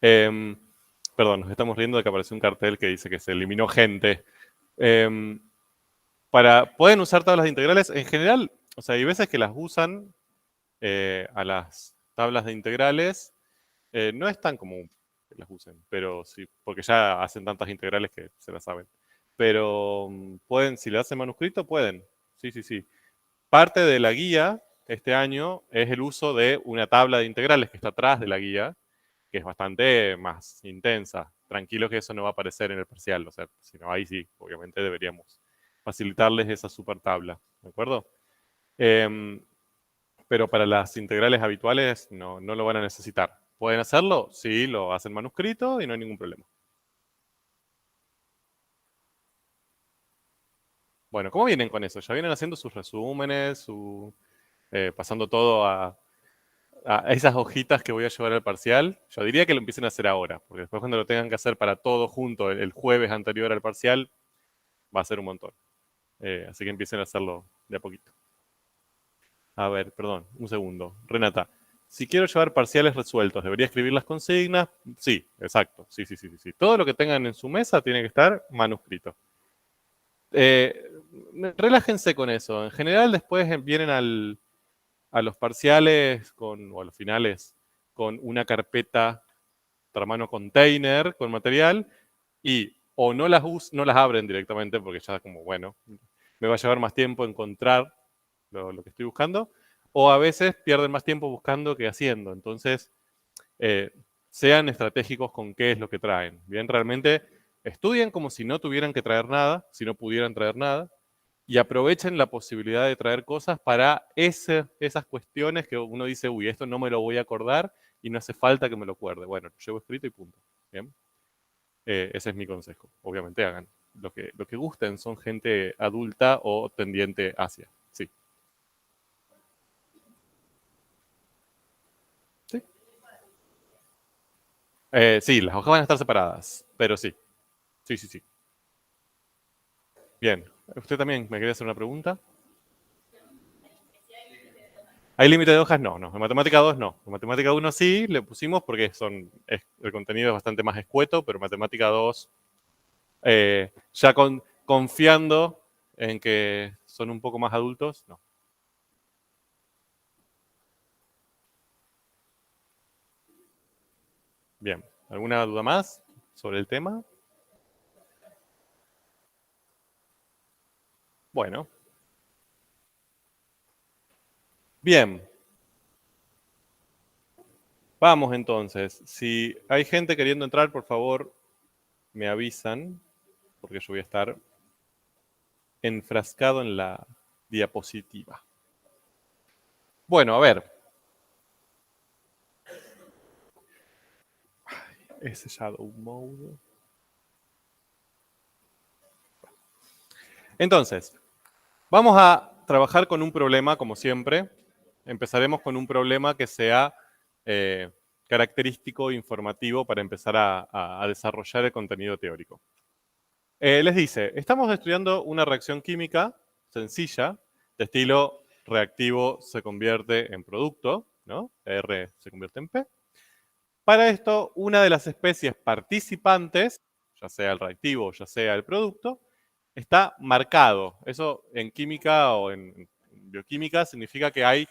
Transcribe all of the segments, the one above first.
Em, Perdón, nos estamos riendo de que apareció un cartel que dice que se eliminó gente. Em, pueden usar tablas de integrales. En general, o sea, hay veces que las usan a las tablas de integrales. No es tan común que las usen, pero sí, porque ya hacen tantas integrales que se las saben. Pero pueden, si le hacen manuscrito, pueden. Sí, sí, sí. Parte de la guía este año es el uso de una tabla de integrales que está atrás de la guía, que es bastante más intensa. Tranquilo que eso no va a aparecer en el parcial, o sea, sino ahí sí, obviamente deberíamos facilitarles esa super tabla, ¿de acuerdo? Eh, pero para las integrales habituales no lo van a necesitar. ¿Pueden hacerlo? Sí, lo hacen manuscrito y no hay ningún problema. Bueno, ¿cómo vienen con eso? ¿Ya vienen haciendo sus resúmenes, pasando todo a esas hojitas que voy a llevar al parcial? Yo diría que lo empiecen a hacer ahora, porque después cuando lo tengan que hacer para todo junto el jueves anterior al parcial, va a ser un montón. Así que empiecen a hacerlo de a poquito. A ver, perdón, un segundo. Renata, si quiero llevar parciales resueltos, ¿debería escribir las consignas? Sí, exacto. Sí, sí, sí, sí, sí. Todo lo que tengan en su mesa tiene que estar manuscrito. Eh, Relájense con eso. En general, después vienen a los parciales o a los finales con una carpeta mano container con material y o no las abren directamente porque ya como, bueno, me va a llevar más tiempo encontrar lo que estoy buscando, o a veces pierden más tiempo buscando que haciendo. Entonces, eh, sean estratégicos con qué es lo que traen. Bien, realmente estudien como si no tuvieran que traer nada, si no pudieran traer nada, y aprovechen la posibilidad de traer cosas para esas cuestiones que uno dice, uy, esto no me lo voy a acordar y no hace falta que me lo acuerde. Bueno, lo llevo escrito y punto. Bien, ese es mi consejo. Obviamente hagan lo que gusten, son gente adulta o tendiente hacia. Sí. Sí. Sí, las hojas van a estar separadas, pero sí. Sí, sí, sí. Bien. ¿Usted también me quería hacer una pregunta? ¿Hay límite de hojas? No, no. En matemática 2 no. En matemática 1 sí, le pusimos porque el contenido es bastante más escueto, pero en matemática 2, ya confiando en que son un poco más adultos, no. Bien. ¿Alguna duda más sobre el tema? Bueno. Bien. Vamos entonces. Si hay gente queriendo entrar, por favor, me avisan, porque yo voy a estar enfrascado en la diapositiva. Bueno, a ver. Ese Shadow Mode. Entonces, vamos a trabajar con un problema, como siempre. Empezaremos con un problema que sea eh, característico, informativo, para empezar a desarrollar el contenido teórico. Les dice, estamos estudiando una reacción química sencilla, de estilo reactivo se convierte en producto, ¿no? R se convierte en P. Para esto, una de las especies participantes, ya sea el reactivo, ya sea el producto, está marcado. Eso en química o en bioquímica significa que hay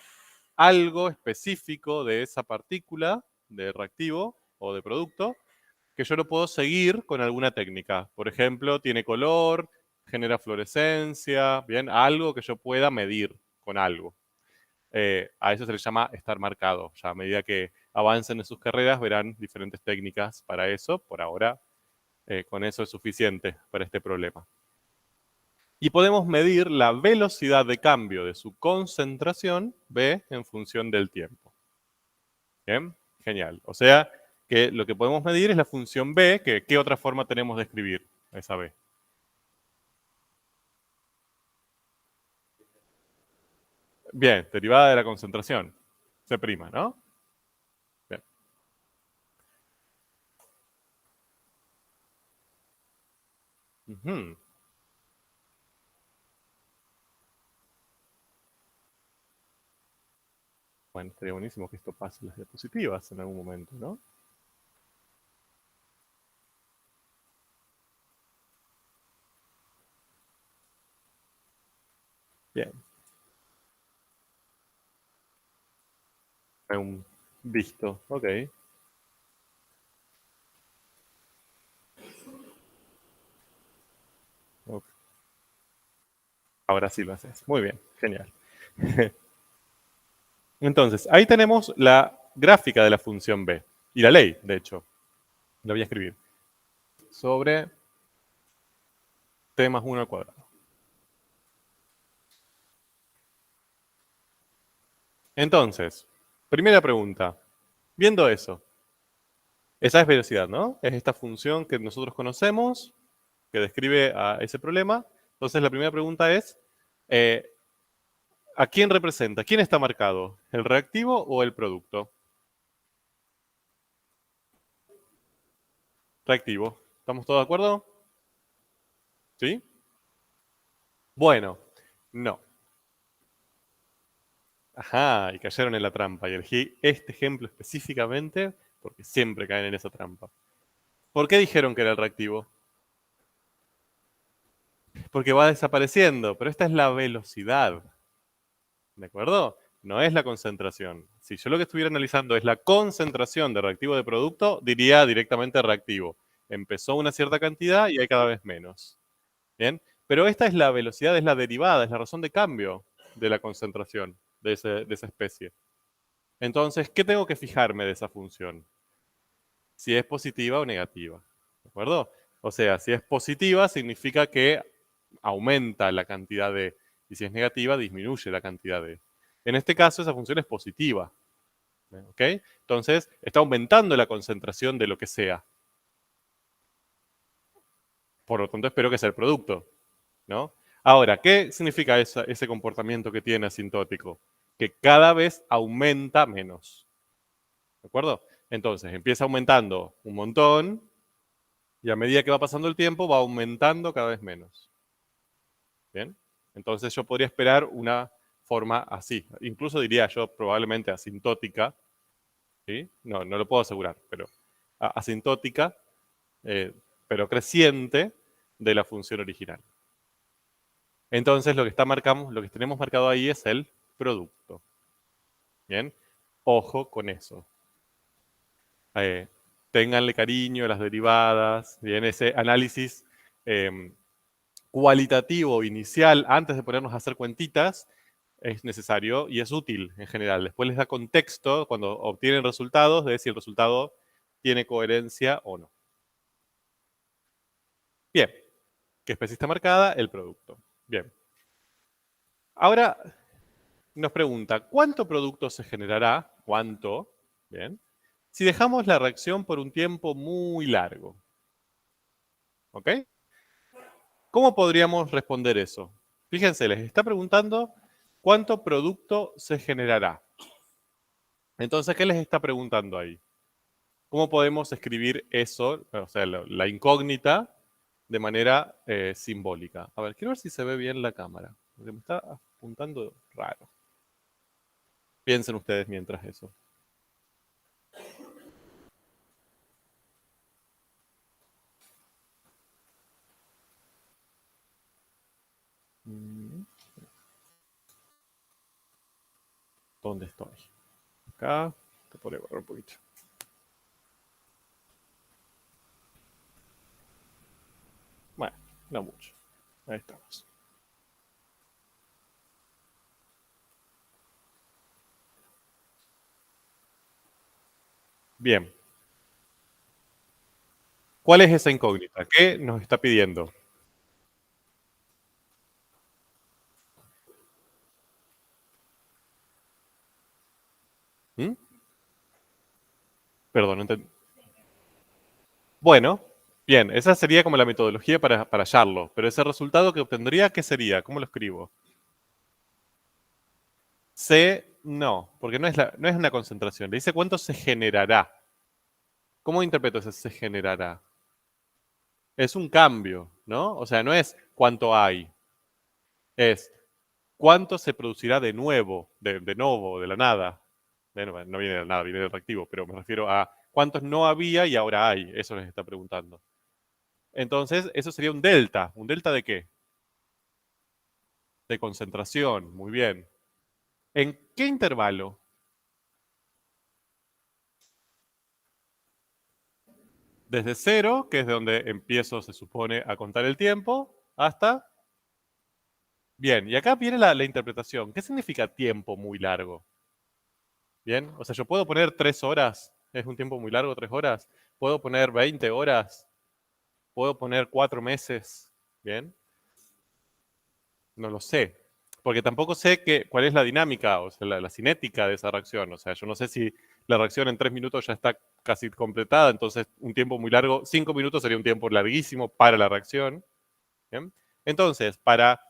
algo específico de esa partícula de reactivo o de producto que yo lo puedo seguir con alguna técnica. Por ejemplo, tiene color, genera fluorescencia, bien, algo que yo pueda medir con algo. A eso se le llama estar marcado. Ya a medida que avancen en sus carreras verán diferentes técnicas para eso. Por ahora, con eso es suficiente para este problema. Y podemos medir la velocidad de cambio de su concentración, B, en función del tiempo. Bien, genial. O sea, que lo que podemos medir es la función B, que ¿qué otra forma tenemos de escribir esa B? Bien, derivada de la concentración. C', ¿no? Bien. Ujú. Bueno, estaría buenísimo que esto pase en las diapositivas en algún momento, ¿no? Bien. Un visto. Ok. Ok. Ahora sí lo haces. Muy bien. Genial. Entonces, ahí tenemos la gráfica de la función b. Y la ley, de hecho. La voy a escribir. Sobre t más 1 al cuadrado. Entonces, primera pregunta. Viendo eso, esa es velocidad, ¿no? Es esta función que nosotros conocemos, que describe a ese problema. Entonces, la primera pregunta es, eh, ¿a quién representa? ¿Quién está marcado? ¿El reactivo o el producto? Reactivo. ¿Estamos todos de acuerdo? ¿Sí? Bueno, no. Ajá, y cayeron en la trampa. Y elegí este ejemplo específicamente porque siempre caen en esa trampa. ¿Por qué dijeron que era el reactivo? Porque va desapareciendo, pero esta es la velocidad. ¿De acuerdo? No es la concentración. Si yo lo que estuviera analizando es la concentración de reactivo de producto, diría directamente reactivo. Empezó una cierta cantidad y hay cada vez menos. ¿Bien? Pero esta es la velocidad, es la derivada, es la razón de cambio de la concentración de esa especie. Entonces, ¿qué tengo que fijarme de esa función? Si es positiva o negativa. ¿De acuerdo? O sea, si es positiva, significa que aumenta la cantidad de, y si es negativa, disminuye la cantidad de. En este caso, esa función es positiva. ¿Ok? Entonces, está aumentando la concentración de lo que sea. Por lo tanto, espero que sea el producto. ¿No? Ahora, ¿qué significa ese comportamiento que tiene asintótico? Que cada vez aumenta menos. ¿De acuerdo? Entonces, empieza aumentando un montón y a medida que va pasando el tiempo va aumentando cada vez menos. ¿Bien? Entonces yo podría esperar una forma así. Incluso diría yo probablemente asintótica. ¿Sí? No, no lo puedo asegurar, pero asintótica, eh, pero creciente de la función original. Entonces lo que lo que tenemos marcado ahí es el producto. Bien, ojo con eso. Eh, ténganle cariño a las derivadas, bien, ese análisis eh, cualitativo inicial antes de ponernos a hacer cuentitas es necesario y es útil en general. Después les da contexto cuando obtienen resultados de si el resultado tiene coherencia o no. Bien, ¿qué especie está marcada? El producto. Bien. Ahora nos pregunta, ¿cuánto producto se generará? ¿Cuánto? Bien. Si dejamos la reacción por un tiempo muy largo. ¿Ok? ¿Cómo podríamos responder eso? Fíjense, les está preguntando cuánto producto se generará. Entonces, ¿qué les está preguntando ahí? ¿Cómo podemos escribir eso, o sea, la incógnita, de manera simbólica? A ver, quiero ver si se ve bien la cámara, porque me está apuntando raro. Piensen ustedes mientras eso. Mm, ¿Dónde estoy? Acá. Te podría borrar un poquito. Bueno, no mucho. Ahí estamos. Bien. ¿Cuál es esa incógnita? ¿Qué nos está pidiendo? ¿Mm? Perdón, no entendí. Bueno, bien, esa sería como la metodología para hallarlo, pero ese resultado que obtendría, ¿qué sería? ¿Cómo lo escribo? C, no, porque no es una concentración. Le dice cuánto se generará. ¿Cómo interpreto ese se generará? Es un cambio, ¿no? O sea, no es cuánto hay, es cuánto se producirá de nuevo, de nuevo, de la nada. No viene de la nada, viene del reactivo, pero me refiero a cuántos no había y ahora hay. Eso les está preguntando. Entonces, eso sería un delta. ¿Un delta de qué? De concentración, muy bien. ¿En qué intervalo? Desde 0, que es de donde empiezo, se supone, a contar el tiempo, hasta... Bien, y acá viene la interpretación. ¿Qué significa tiempo muy largo? Bien, o sea, yo puedo poner 3 horas, es un tiempo muy largo, 3 horas. Puedo poner 20 horas, puedo poner 4 meses. Bien, no lo sé, porque tampoco sé cuál es la dinámica, o sea, la cinética de esa reacción. O sea, yo no sé si la reacción en 3 minutos ya está casi completada, entonces un tiempo muy largo, 5 minutos sería un tiempo larguísimo para la reacción. ¿Bien? Entonces, para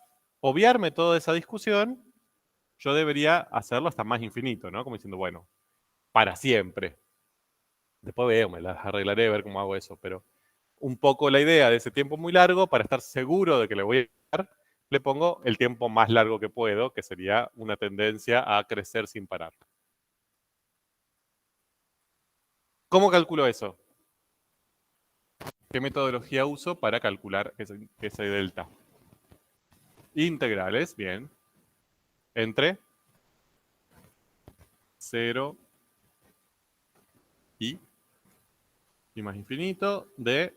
obviarme toda esa discusión, yo debería hacerlo hasta más infinito, ¿no? Como diciendo, bueno, para siempre. Después veo, me las arreglaré a ver cómo hago eso, pero un poco la idea de ese tiempo muy largo, para estar seguro de que le voy a dar, le pongo el tiempo más largo que puedo, que sería una tendencia a crecer sin parar. ¿Cómo calculo eso? ¿Qué metodología uso para calcular ese delta? Integrales, bien. Entre 0 y más infinito de...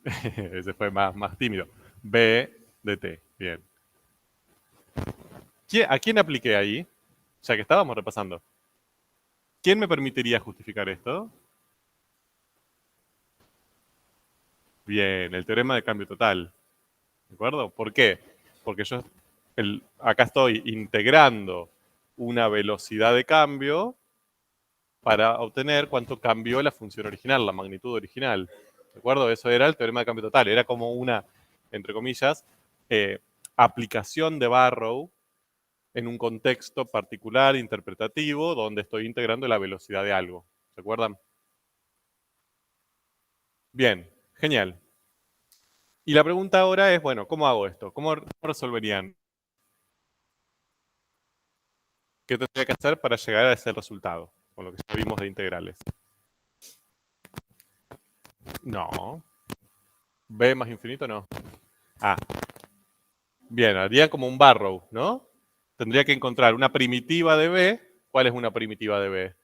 ese fue más tímido. B de t, bien. ¿A quién apliqué ahí? Ya que estábamos repasando. ¿Quién me permitiría justificar esto? Bien, el teorema de cambio total. ¿De acuerdo? ¿Por qué? Porque yo acá estoy integrando una velocidad de cambio para obtener cuánto cambió la función original, la magnitud original. ¿De acuerdo? Eso era el teorema de cambio total. Era como una, entre comillas, aplicación de Barrow en un contexto particular, interpretativo, donde estoy integrando la velocidad de algo. ¿Se acuerdan? Bien, genial. Y la pregunta ahora es, bueno, ¿cómo hago esto? ¿Cómo resolverían? ¿Qué tendría que hacer para llegar a ese resultado? Con lo que ya vimos de integrales. No. B más infinito, no. Ah, bien, haría como un Barrow, ¿no? Tendría que encontrar una primitiva de B. ¿Cuál es una primitiva de B?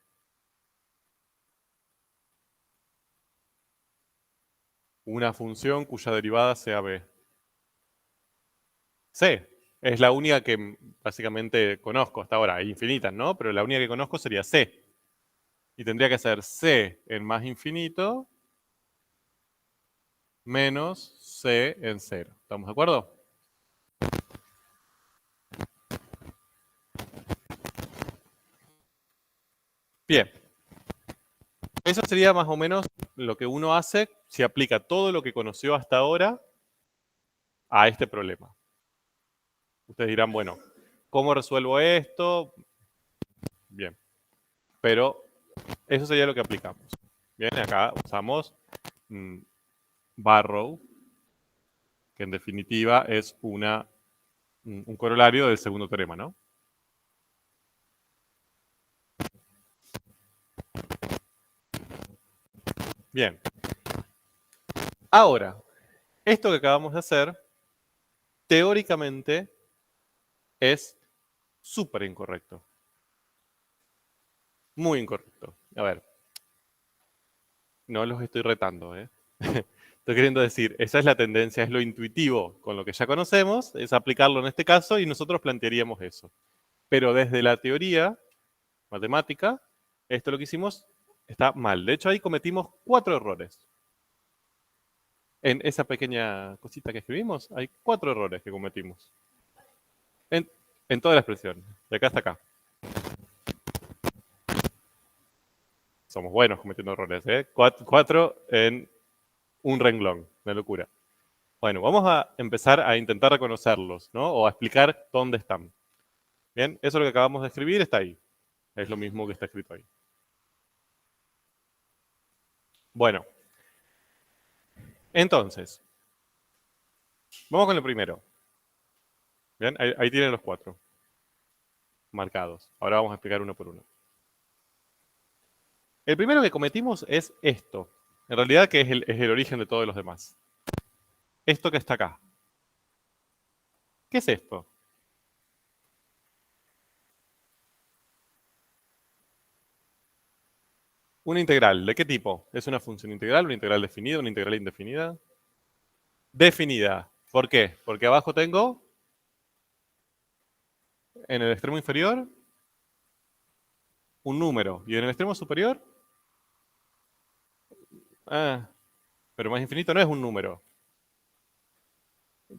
Una función cuya derivada sea B. C. Es la única que básicamente conozco hasta ahora. Hay infinitas, ¿no? Pero la única que conozco sería C. Y tendría que ser C en más infinito menos C en 0. ¿Estamos de acuerdo? Bien. Eso sería más o menos lo que uno hace si aplica todo lo que conoció hasta ahora a este problema. Ustedes dirán, bueno, ¿cómo resuelvo esto? Bien. Pero eso sería lo que aplicamos. Bien, acá usamos Barrow, que en definitiva es un corolario del segundo teorema, ¿no? Bien. Ahora, esto que acabamos de hacer, teóricamente, es súper incorrecto. Muy incorrecto. A ver, no los estoy retando, ¿eh? Estoy queriendo decir, esa es la tendencia, es lo intuitivo con lo que ya conocemos, es aplicarlo en este caso y nosotros plantearíamos eso. Pero desde la teoría matemática, esto lo que hicimos está mal. De hecho, ahí cometimos 4 errores. En esa pequeña cosita que escribimos, hay 4 errores que cometimos. En, en toda la expresión, de acá hasta acá. Somos buenos cometiendo errores, ¿eh? 4 en un renglón, una locura. Bueno, vamos a empezar a intentar reconocerlos, ¿no? O a explicar dónde están. Bien, eso lo que acabamos de escribir está ahí. Es lo mismo que está escrito ahí. Bueno, entonces, vamos con el primero. Bien, ahí tienen los 4 marcados. Ahora vamos a explicar uno por uno. El primero que cometimos es esto. En realidad, que es el origen de todos los demás. Esto que está acá. ¿Qué es esto? Una integral, ¿de qué tipo? ¿Es una función integral, una integral definida, una integral indefinida? Definida. ¿Por qué? Porque abajo tengo, en el extremo inferior, un número. Y en el extremo superior, ah, pero más infinito no es un número.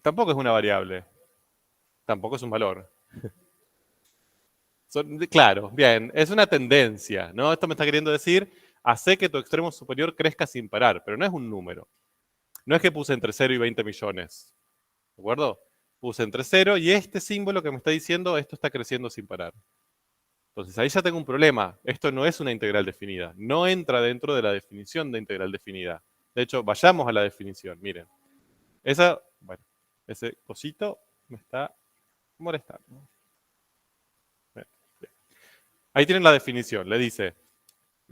Tampoco es una variable. Tampoco es un valor. Claro, bien, es una tendencia, ¿no? Esto me está queriendo decir, hace que tu extremo superior crezca sin parar, pero no es un número. No es que puse entre 0 y 20 millones, ¿de acuerdo? Puse entre 0 y este símbolo que me está diciendo, esto está creciendo sin parar. Entonces ahí ya tengo un problema. Esto no es una integral definida. No entra dentro de la definición de integral definida. De hecho, vayamos a la definición. Miren. Bueno, ese cosito me está molestando. Ahí tienen la definición. Le dice,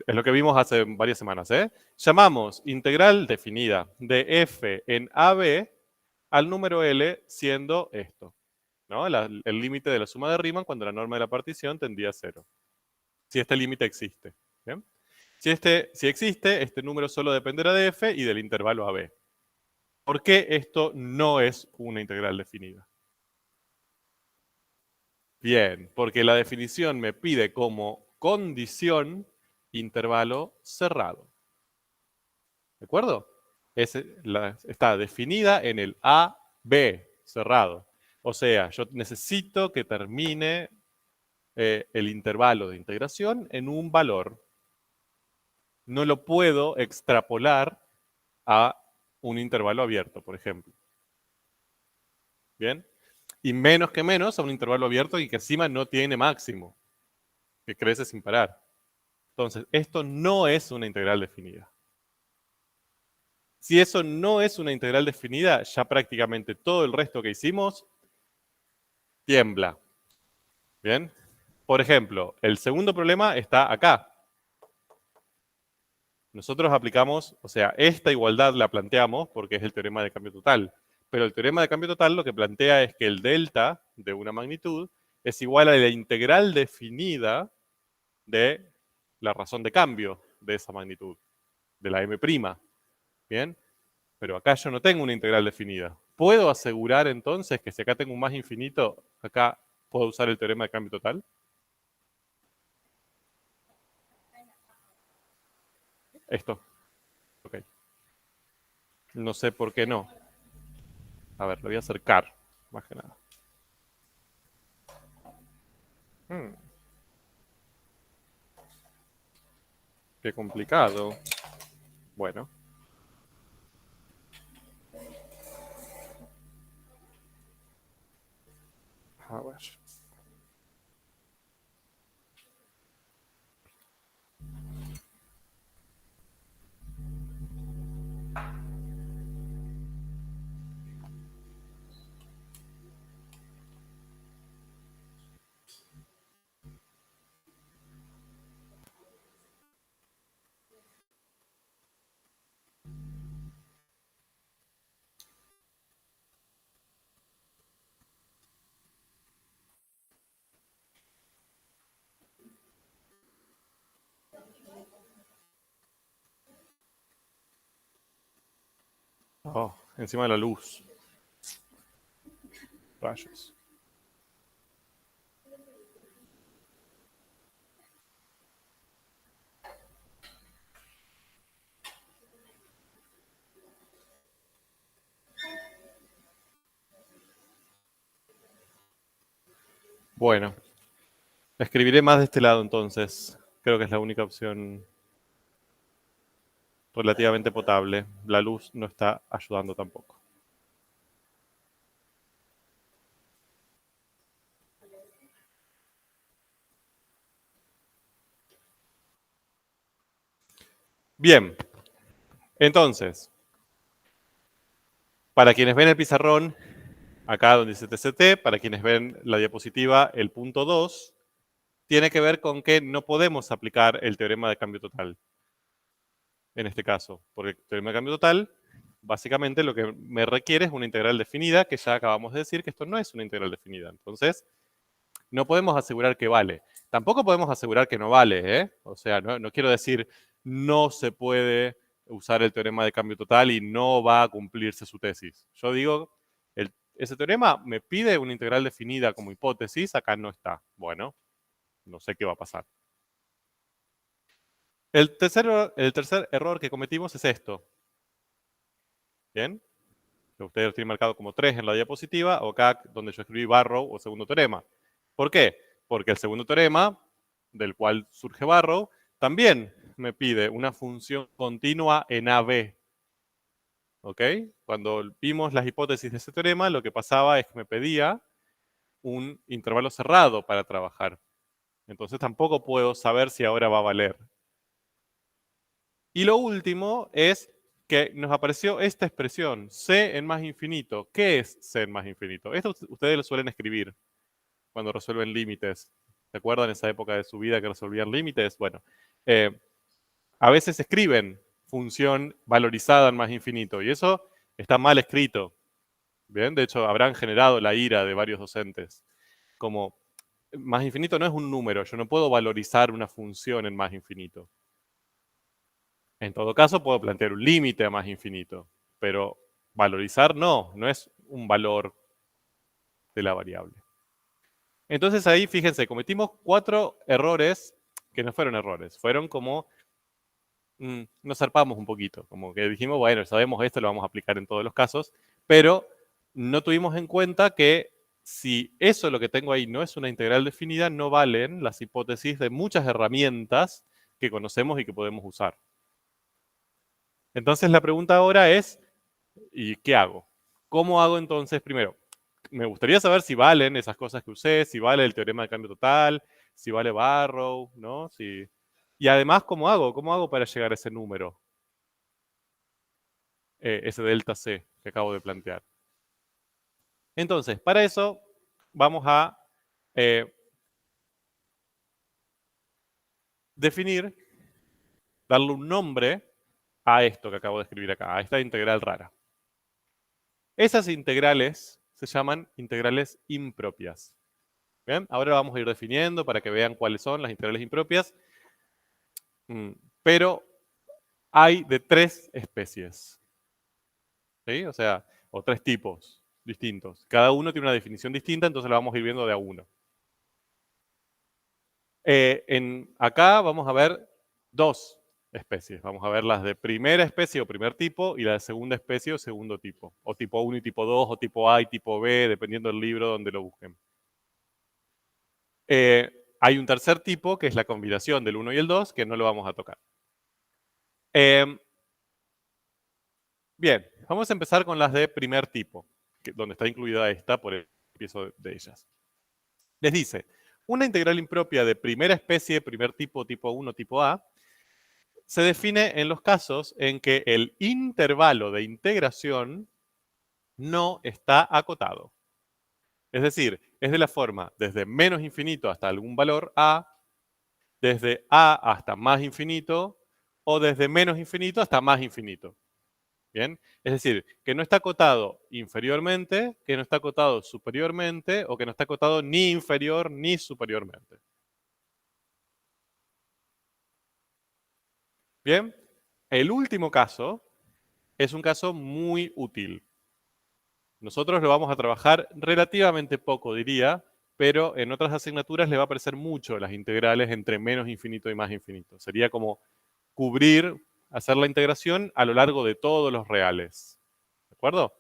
es lo que vimos hace varias semanas, ¿eh? Llamamos integral definida de f en AB al número L siendo esto, ¿no? El límite de la suma de Riemann cuando la norma de la partición tendía a 0. Si este límite existe. ¿Bien? Si existe, este número solo dependerá de f y del intervalo AB. ¿Por qué esto no es una integral definida? Bien, porque la definición me pide como condición intervalo cerrado. ¿De acuerdo? Está definida en el AB cerrado. O sea, yo necesito que termine el intervalo de integración en un valor. No lo puedo extrapolar a un intervalo abierto, por ejemplo. ¿Bien? Y menos que menos a un intervalo abierto y que encima no tiene máximo, que crece sin parar. Entonces, esto no es una integral definida. Si eso no es una integral definida, ya prácticamente todo el resto que hicimos tiembla. ¿Bien? Por ejemplo, el segundo problema está acá. Nosotros aplicamos, o sea, esta igualdad la planteamos porque es el teorema de cambio total. Pero el teorema de cambio total lo que plantea es que el delta de una magnitud es igual a la integral definida de la razón de cambio de esa magnitud, de la m'. ¿Bien? Pero acá yo no tengo una integral definida. ¿Puedo asegurar entonces que si acá tengo un más infinito, acá puedo usar el teorema de cambio total? Esto. Ok. No sé por qué no. A ver, lo voy a acercar, más que nada. Qué complicado. Bueno. A ver. Oh, encima de la luz. Rayos. Bueno. Escribiré más de este lado entonces. Creo que es la única opción relativamente potable. La luz no está ayudando tampoco. Bien. Entonces, para quienes ven el pizarrón, acá donde dice TCT, para quienes ven la diapositiva, el punto 2, tiene que ver con que no podemos aplicar el teorema de cambio total. En este caso, porque el teorema de cambio total básicamente lo que me requiere es una integral definida, que ya acabamos de decir que esto no es una integral definida. Entonces, no podemos asegurar que vale. Tampoco podemos asegurar que no vale, ¿eh? O sea, no quiero decir no se puede usar el teorema de cambio total y no va a cumplirse su tesis. Yo digo, ese teorema me pide una integral definida como hipótesis, acá no está. Bueno, no sé qué va a pasar. El tercer error que cometimos es esto. ¿Bien? Que ustedes lo tienen marcado como 3 en la diapositiva, o acá donde yo escribí Barrow o segundo teorema. ¿Por qué? Porque el segundo teorema, del cual surge Barrow, también me pide una función continua en AB. ¿Ok? Cuando vimos las hipótesis de ese teorema, lo que pasaba es que me pedía un intervalo cerrado para trabajar. Entonces tampoco puedo saber si ahora va a valer. Y lo último es que nos apareció esta expresión, c en más infinito. ¿Qué es c en más infinito? Esto ustedes lo suelen escribir cuando resuelven límites. ¿Se acuerdan esa época de su vida que resolvían límites? Bueno, a veces escriben función valorizada en más infinito y eso está mal escrito. Bien, de hecho habrán generado la ira de varios docentes. Como más infinito no es un número, yo no puedo valorizar una función en más infinito. En todo caso, puedo plantear un límite a más infinito, pero valorizar no es un valor de la variable. Entonces ahí, fíjense, cometimos 4 errores que no fueron errores, fueron como, nos zarpamos un poquito, como que dijimos, bueno, sabemos esto, lo vamos a aplicar en todos los casos, pero no tuvimos en cuenta que si eso lo que tengo ahí no es una integral definida, no valen las hipótesis de muchas herramientas que conocemos y que podemos usar. Entonces la pregunta ahora es, ¿y qué hago? ¿Cómo hago entonces? Primero, me gustaría saber si valen esas cosas que usé, si vale el teorema de cambio total, si vale Barrow, ¿no? Y además, ¿cómo hago? ¿Cómo hago para llegar a ese número? Ese delta C que acabo de plantear. Entonces, para eso vamos a definir, darle un nombre a esto que acabo de escribir acá, a esta integral rara. Esas integrales se llaman integrales impropias. ¿Bien? Ahora vamos a ir definiendo para que vean cuáles son las integrales impropias. Pero hay de 3 especies. ¿Sí? O sea, o 3 tipos distintos. Cada uno tiene una definición distinta, entonces la vamos a ir viendo de a uno. Acá vamos a ver 2 especies. Vamos a ver las de primera especie o primer tipo y la de segunda especie o segundo tipo. O tipo 1 y tipo 2, o tipo A y tipo B, dependiendo del libro donde lo busquen. Hay un tercer tipo, que es la combinación del 1 y el 2, que no lo vamos a tocar. Bien, vamos a empezar con las de primer tipo, donde está incluida esta, por el empiezo de ellas. Les dice, una integral impropia de primera especie, primer tipo, tipo 1, tipo A, se define en los casos en que el intervalo de integración no está acotado. Es decir, es de la forma desde menos infinito hasta algún valor A, desde A hasta más infinito, o desde menos infinito hasta más infinito. ¿Bien? Es decir, que no está acotado inferiormente, que no está acotado superiormente, o que no está acotado ni inferior ni superiormente. Bien, el último caso es un caso muy útil. Nosotros lo vamos a trabajar relativamente poco, diría, pero en otras asignaturas le va a aparecer mucho las integrales entre menos infinito y más infinito. Sería como cubrir, hacer la integración a lo largo de todos los reales. ¿De acuerdo?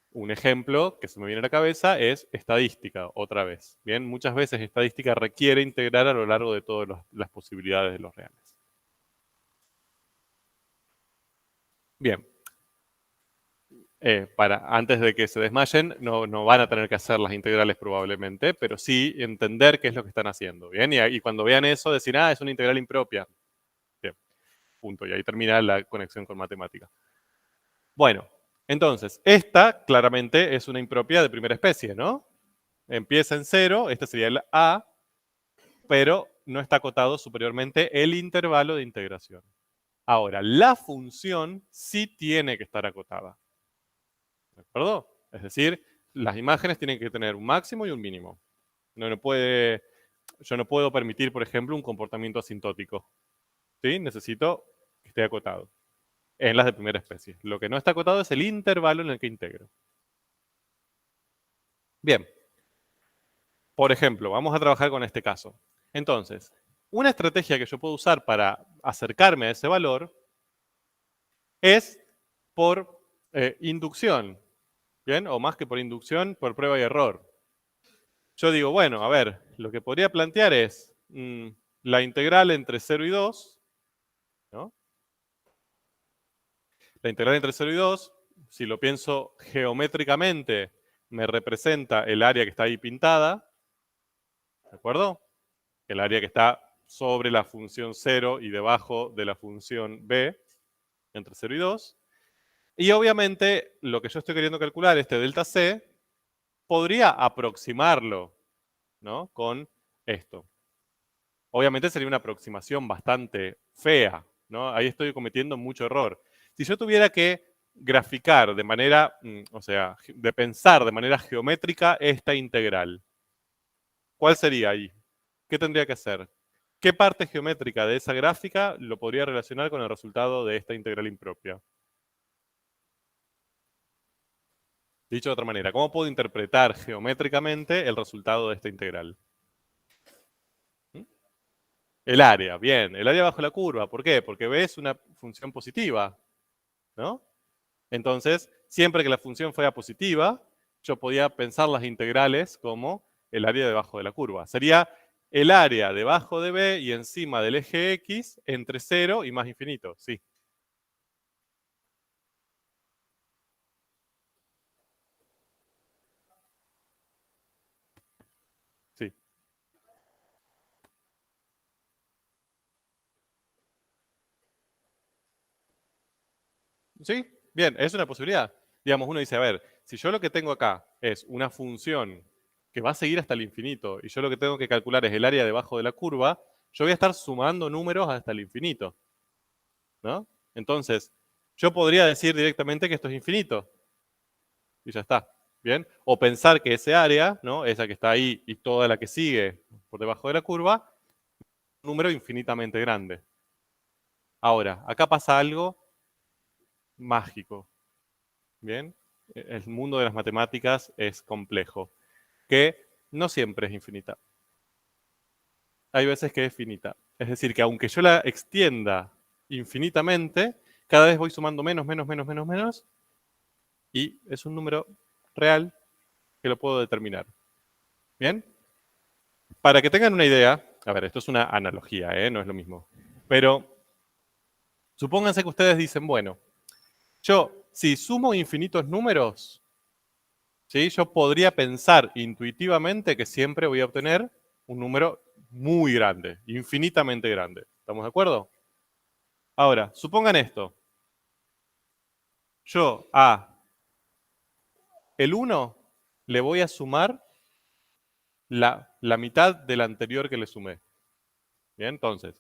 Un ejemplo que se me viene a la cabeza es estadística, otra vez. Bien, muchas veces estadística requiere integrar a lo largo de todas las posibilidades de los reales. Bien, antes de que se desmayen, no van a tener que hacer las integrales probablemente, pero sí entender qué es lo que están haciendo. Bien, y cuando vean eso, decir, es una integral impropia. Bien, punto. Y ahí termina la conexión con matemática. Bueno, entonces, esta claramente es una impropia de primera especie, ¿no? Empieza en 0, este sería el A, pero no está acotado superiormente el intervalo de integración. Ahora, la función sí tiene que estar acotada. ¿De acuerdo? Es decir, las imágenes tienen que tener un máximo y un mínimo. Yo no puedo permitir, por ejemplo, un comportamiento asintótico. ¿Sí? Necesito que esté acotado. En las de primera especie. Lo que no está acotado es el intervalo en el que integro. Bien. Por ejemplo, vamos a trabajar con este caso. Entonces, una estrategia que yo puedo usar para acercarme a ese valor es por inducción. ¿Bien? O más que por inducción, por prueba y error. Yo digo, bueno, a ver, lo que podría plantear es la integral entre 0 y 2, ¿no? La integral entre 0 y 2, si lo pienso geométricamente, me representa el área que está ahí pintada, ¿de acuerdo? El área que está sobre la función 0 y debajo de la función b, entre 0 y 2. Y obviamente, lo que yo estoy queriendo calcular, este delta c, podría aproximarlo, ¿no? Con esto. Obviamente sería una aproximación bastante fea, ¿no? Ahí estoy cometiendo mucho error. Si yo tuviera que graficar de manera, o sea, de pensar de manera geométrica esta integral, ¿cuál sería ahí? ¿Qué tendría que hacer? ¿Qué parte geométrica de esa gráfica lo podría relacionar con el resultado de esta integral impropia? Dicho de otra manera, ¿cómo puedo interpretar geométricamente el resultado de esta integral? El área, bien, el área bajo la curva. ¿Por qué? Porque b es una función positiva, ¿no? Entonces, siempre que la función fuera positiva, yo podía pensar las integrales como el área debajo de la curva. Sería el área debajo de b y encima del eje x entre 0 y más infinito, sí. Sí. ¿Sí? Bien, es una posibilidad. Digamos, uno dice, a ver, si yo lo que tengo acá es una función que va a seguir hasta el infinito y yo lo que tengo que calcular es el área debajo de la curva, yo voy a estar sumando números hasta el infinito, ¿no? Entonces, yo podría decir directamente que esto es infinito y ya está, ¿bien? O pensar que ese área, ¿no? Esa que está ahí y toda la que sigue por debajo de la curva, es un número infinitamente grande. Ahora, acá pasa algo mágico, ¿bien? El mundo de las matemáticas es complejo, que no siempre es infinita. Hay veces que es finita. Es decir, que aunque yo la extienda infinitamente, cada vez voy sumando menos, menos, menos, menos, menos, y es un número real que lo puedo determinar. ¿Bien? Para que tengan una idea, a ver, esto es una analogía, no es lo mismo, pero supónganse que ustedes dicen, bueno, yo, si sumo infinitos números, ¿sí? Yo podría pensar intuitivamente que siempre voy a obtener un número muy grande, infinitamente grande. ¿Estamos de acuerdo? Ahora, supongan esto. Yo a el 1 le voy a sumar la mitad del anterior que le sumé. Bien, entonces,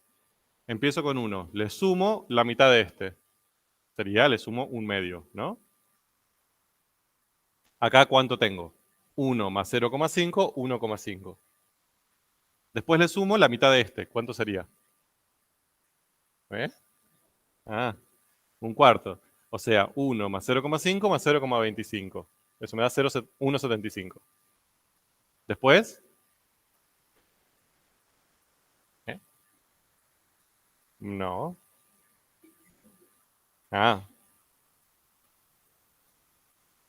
empiezo con 1, le sumo la mitad de este. Sería, le sumo un medio, ¿no? Acá, ¿cuánto tengo? 1 más 0,5, 1,5. Después le sumo la mitad de este. ¿Cuánto sería? ¿Eh? Ah, un cuarto. O sea, 1 más 0,5 más 0,25. Eso me da 1,75. Después, ¿eh? No. Ah,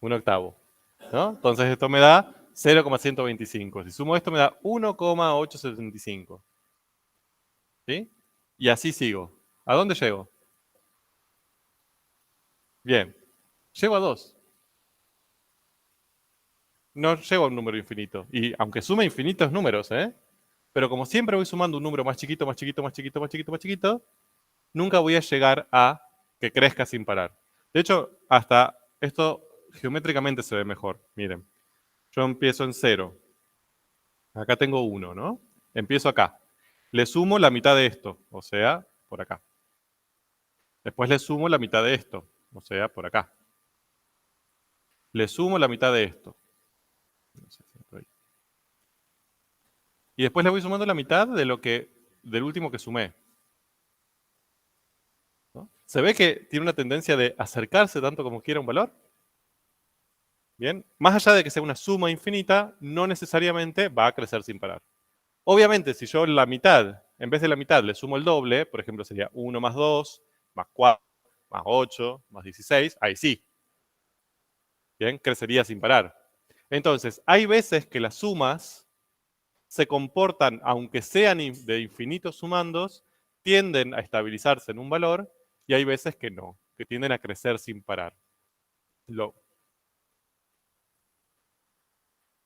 un octavo. ¿No? Entonces esto me da 0,125. Si sumo esto me da 1,875. ¿Sí? Y así sigo. ¿A dónde llego? Bien. Llego a 2. No llego a un número infinito. Y aunque sume infinitos números, pero como siempre voy sumando un número más chiquito, más chiquito, más chiquito, más chiquito, más chiquito, nunca voy a llegar a que crezca sin parar. De hecho, hasta esto geométricamente se ve mejor. Miren, yo empiezo en 0. Acá tengo 1, ¿no? Empiezo acá. Le sumo la mitad de esto, o sea, por acá. Después le sumo la mitad de esto, o sea, por acá. Le sumo la mitad de esto. No sé si estoy. Y después le voy sumando la mitad del último que sumé. ¿No? ¿Se ve que tiene una tendencia de acercarse tanto como quiera a un valor? Bien, más allá de que sea una suma infinita, no necesariamente va a crecer sin parar. Obviamente, si yo la mitad, en vez de la mitad, le sumo el doble, por ejemplo, sería 1 más 2, más 4, más 8, más 16, ahí sí. Bien, crecería sin parar. Entonces, hay veces que las sumas se comportan, aunque sean de infinitos sumandos, tienden a estabilizarse en un valor y hay veces que no, que tienden a crecer sin parar.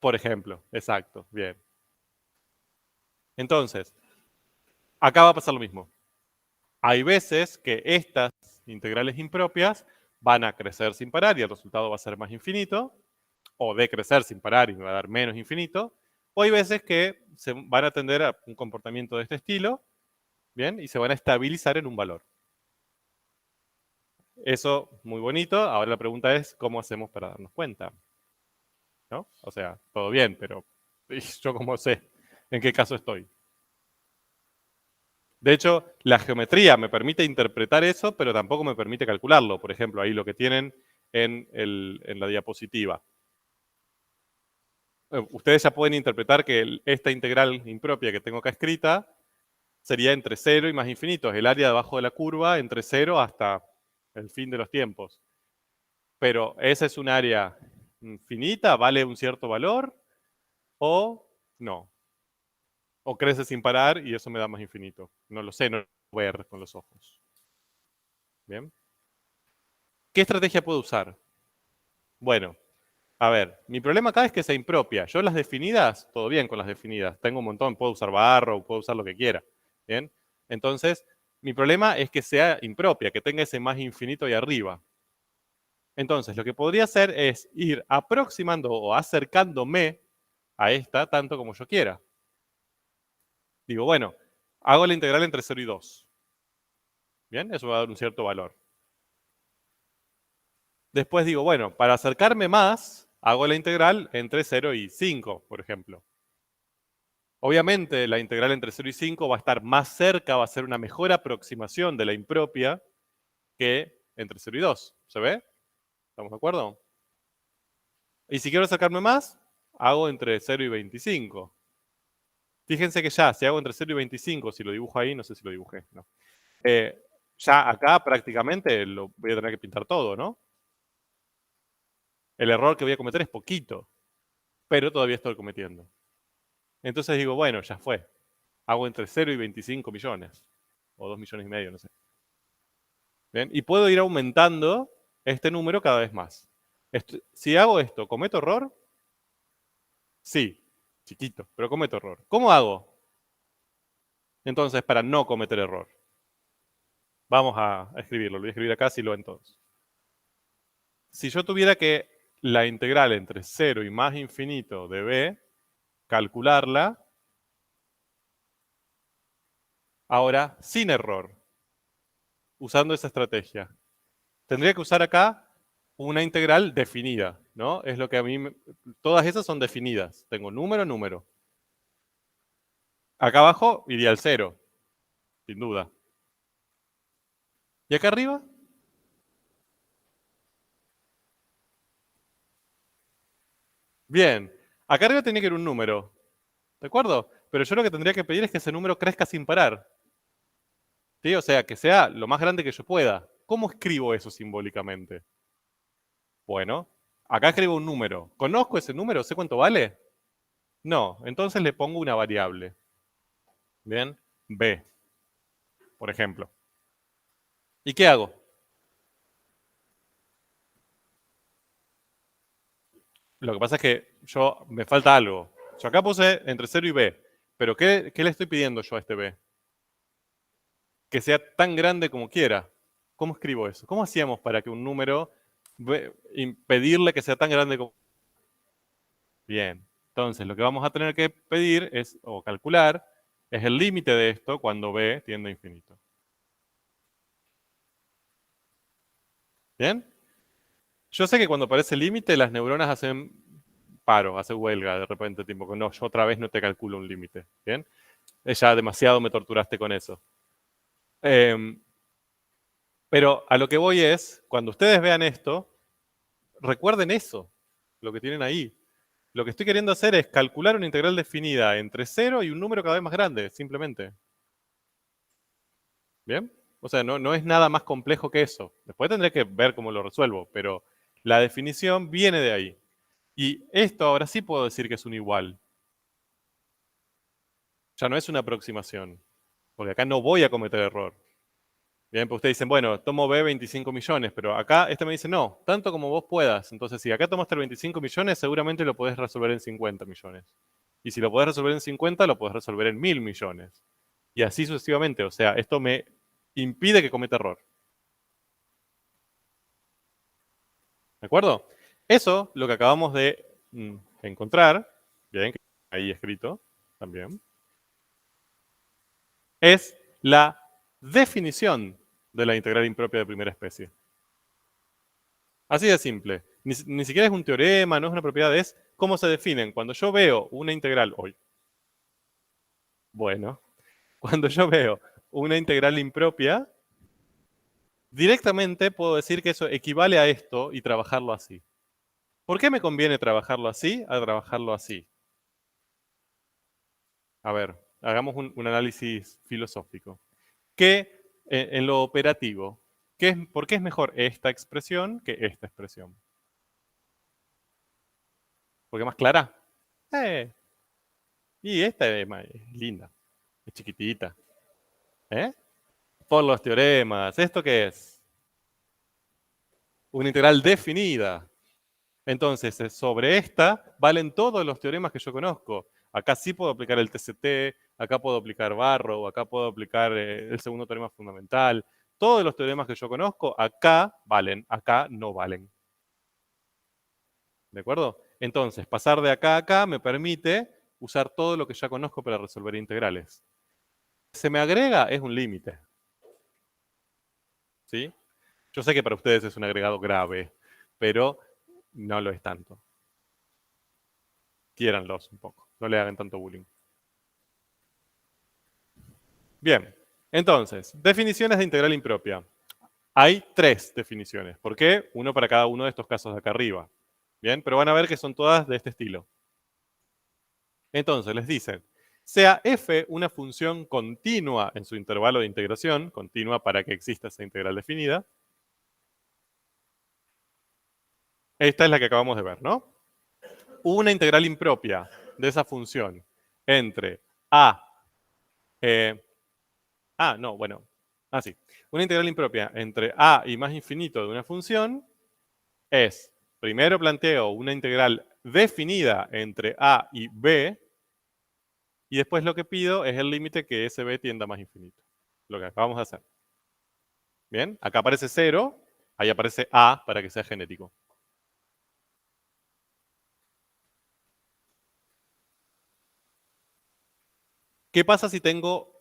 Por ejemplo, exacto, bien. Entonces, acá va a pasar lo mismo. Hay veces que estas integrales impropias van a crecer sin parar y el resultado va a ser más infinito, o decrecer sin parar y me va a dar menos infinito, o hay veces que se van a tender a un comportamiento de este estilo, ¿bien? Y se van a estabilizar en un valor. Eso, muy bonito. Ahora la pregunta es, ¿cómo hacemos para darnos cuenta? ¿No? O sea, todo bien, pero ¿yo cómo sé en qué caso estoy? De hecho, la geometría me permite interpretar eso, pero tampoco me permite calcularlo. Por ejemplo, ahí lo que tienen en la diapositiva. Ustedes ya pueden interpretar que esta integral impropia que tengo acá escrita sería entre 0 y más infinito. Es el área debajo de la curva entre 0 hasta el fin de los tiempos. Pero esa es un área infinita, vale un cierto valor, o no. O crece sin parar y eso me da más infinito. No lo sé, no lo voy a ver con los ojos. Bien. ¿Qué estrategia puedo usar? Bueno, a ver, mi problema acá es que sea impropia. Yo las definidas, todo bien con las definidas. Tengo un montón, puedo usar barro, puedo usar lo que quiera. Bien. Entonces, mi problema es que sea impropia, que tenga ese más infinito ahí arriba. Entonces, lo que podría hacer es ir aproximando o acercándome a esta tanto como yo quiera. Digo, bueno, hago la integral entre 0 y 2. Bien, eso me va a dar un cierto valor. Después digo, bueno, para acercarme más, hago la integral entre 0 y 5, por ejemplo. Obviamente, la integral entre 0 y 5 va a estar más cerca, va a ser una mejor aproximación de la impropia que entre 0 y 2. ¿Se ve? ¿Estamos de acuerdo? Y si quiero acercarme más, hago entre 0 y 25. Fíjense que ya, si hago entre 0 y 25, si lo dibujo ahí, no sé si lo dibujé, no. Ya acá prácticamente lo voy a tener que pintar todo, ¿no? El error que voy a cometer es poquito, pero todavía estoy cometiendo. Entonces digo, bueno, ya fue. Hago entre 0 y 25 millones, o 2 millones y medio, no sé. ¿Bien? Y puedo ir aumentando este número cada vez más. Si hago esto, ¿cometo error? Sí, chiquito, pero cometo error. ¿Cómo hago? Entonces, para no cometer error. Vamos a escribirlo, lo voy a escribir acá si lo ven todos. Si yo tuviera que la integral entre 0 y más infinito de b, calcularla, ahora sin error, usando esa estrategia. Tendría que usar acá una integral definida, ¿no? Es lo que a mí, todas esas son definidas. Tengo número, número. Acá abajo iría el 0, sin duda. ¿Y acá arriba? Bien. Acá arriba tenía que ir un número, ¿de acuerdo? Pero yo lo que tendría que pedir es que ese número crezca sin parar. ¿Sí? O sea, que sea lo más grande que yo pueda. ¿Cómo escribo eso simbólicamente? Bueno, acá escribo un número. ¿Conozco ese número? ¿Sé cuánto vale? No, entonces le pongo una variable. Bien, b, por ejemplo. ¿Y qué hago? Lo que pasa es que me falta algo. Yo acá puse entre 0 y b, pero ¿qué le estoy pidiendo yo a este b? Que sea tan grande como quiera. ¿Cómo escribo eso? ¿Cómo hacíamos para que un número, impedirle que sea tan grande como... Bien, entonces lo que vamos a tener que pedir es, o calcular, es el límite de esto cuando b tiende a infinito. ¿Bien? Yo sé que cuando aparece el límite, las neuronas hacen paro, hacen huelga de repente, tipo, que no, yo otra vez no te calculo un límite. ¿Bien? Ya demasiado me torturaste con eso. Em, pero a lo que voy es, cuando ustedes vean esto, recuerden eso, lo que tienen ahí. Lo que estoy queriendo hacer es calcular una integral definida entre 0 y un número cada vez más grande, simplemente. ¿Bien? O sea, no es nada más complejo que eso. Después tendré que ver cómo lo resuelvo, pero la definición viene de ahí. Y esto ahora sí puedo decir que es un igual. Ya no es una aproximación, porque acá no voy a cometer error. Bien, pues ustedes dicen, bueno, tomo B 25 millones, pero acá este me dice, no, tanto como vos puedas. Entonces, si acá tomaste el 25 millones, seguramente lo podés resolver en 50 millones. Y si lo podés resolver en 50, lo podés resolver en 1000 millones. Y así sucesivamente. O sea, esto me impide que cometa error. ¿De acuerdo? Eso, lo que acabamos de encontrar, bien, ahí escrito también, es la definición de la integral impropia de primera especie. Así de simple. Ni siquiera es un teorema, no es una propiedad, es cómo se definen. Cuando yo veo una integral hoy, bueno, cuando yo veo una integral impropia, directamente puedo decir que eso equivale a esto y trabajarlo así. ¿Por qué me conviene trabajarlo así a trabajarlo así? A ver, hagamos un análisis filosófico. ¿Qué en lo operativo? ¿Por qué es mejor esta expresión que esta expresión? ¿Porque es más clara? Eh, y esta es linda, es chiquitita. ¿Eh? Por los teoremas. ¿Esto qué es? Una integral definida. Entonces, sobre esta valen todos los teoremas que yo conozco. Acá sí puedo aplicar el TCT, acá puedo aplicar Barrow, acá puedo aplicar el segundo teorema fundamental. Todos los teoremas que yo conozco, acá valen, acá no valen. ¿De acuerdo? Entonces, pasar de acá a acá me permite usar todo lo que ya conozco para resolver integrales. Se me agrega es un límite. ¿Sí? Yo sé que para ustedes es un agregado grave, pero no lo es tanto. Quiéranlos un poco, no le hagan tanto bullying. Bien, entonces, definiciones de integral impropia. Hay 3 definiciones. ¿Por qué? Uno para cada uno de estos casos de acá arriba. Bien, pero van a ver que son todas de este estilo. Entonces, les dicen, sea f una función continua en su intervalo de integración, continua para que exista esa integral definida. Esta es la que acabamos de ver, ¿no? Una integral impropia de esa función entre a, no, bueno, sí. Una integral impropia entre a y más infinito de una función es, primero planteo una integral definida entre a y b, y después lo que pido es el límite que ese b tienda a más infinito. Lo que acabamos de hacer. Bien, acá aparece 0, ahí aparece a para que sea genético. ¿Qué pasa si tengo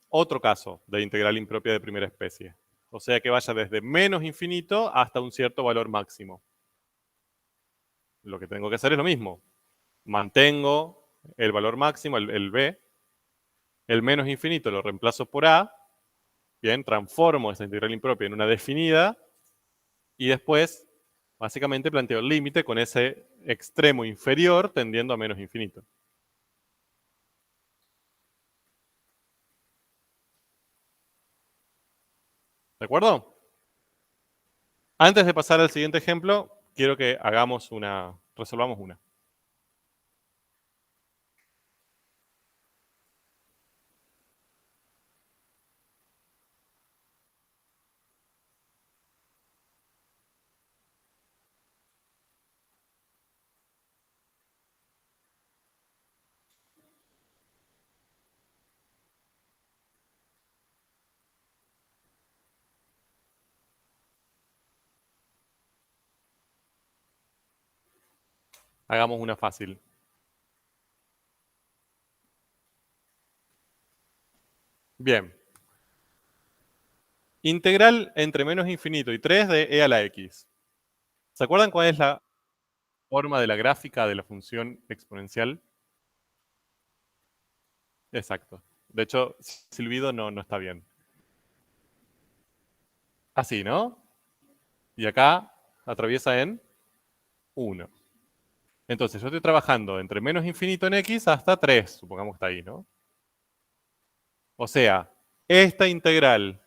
otro caso de integral impropia de primera especie? O sea que vaya desde menos infinito hasta un cierto valor máximo. Lo que tengo que hacer es lo mismo. Mantengo el valor máximo, el b, el menos infinito lo reemplazo por a, bien, transformo esa integral impropia en una definida y después básicamente planteo el límite con ese extremo inferior tendiendo a menos infinito. ¿De acuerdo? Antes de pasar al siguiente ejemplo, quiero que resolvamos una. Hagamos una fácil. Bien. Integral entre menos infinito y 3 de e a la x. ¿Se acuerdan cuál es la forma de la gráfica de la función exponencial? Exacto. De hecho, silbido no está bien. Así, ¿no? Y acá atraviesa en 1. Entonces yo estoy trabajando entre menos infinito en x hasta 3, supongamos que está ahí, ¿no? O sea, esta integral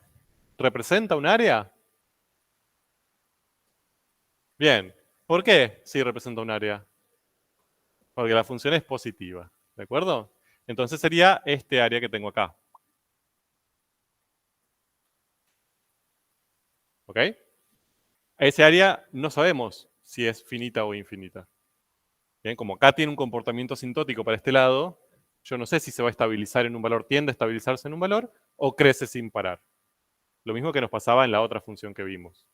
representa un área. Bien. ¿Por qué sí representa un área? Porque la función es positiva, ¿de acuerdo? Entonces sería este área que tengo acá. ¿Ok? Ese área no sabemos si es finita o infinita. Bien, como acá tiene un comportamiento asintótico para este lado, yo no sé si se va a estabilizar en un valor, tiende a estabilizarse en un valor, o crece sin parar. Lo mismo que nos pasaba en la otra función que vimos.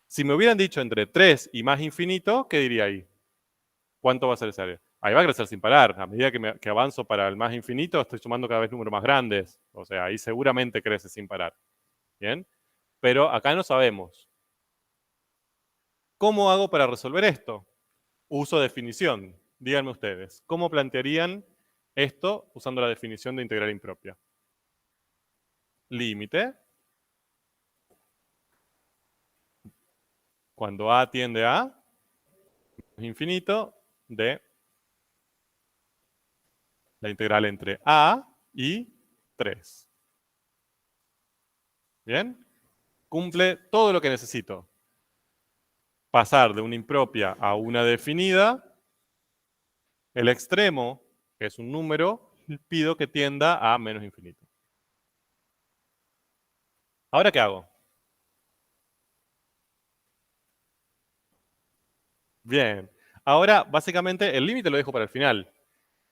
Si me hubieran dicho entre 3 y más infinito, ¿qué diría ahí? ¿Cuánto va a ser esa área? Ahí va a crecer sin parar. A medida que avanzo para el más infinito, estoy sumando cada vez números más grandes. O sea, ahí seguramente crece sin parar. ¿Bien? Pero acá no sabemos. ¿Cómo hago para resolver esto? Uso definición. Díganme ustedes, ¿cómo plantearían esto usando la definición de integral impropia? Límite. Cuando a tiende a infinito de la integral entre a y 3. ¿Bien? Cumple todo lo que necesito. Pasar de una impropia a una definida. El extremo, que es un número, pido que tienda a menos infinito. ¿Ahora qué hago? Bien. Ahora, básicamente, el límite lo dejo para el final.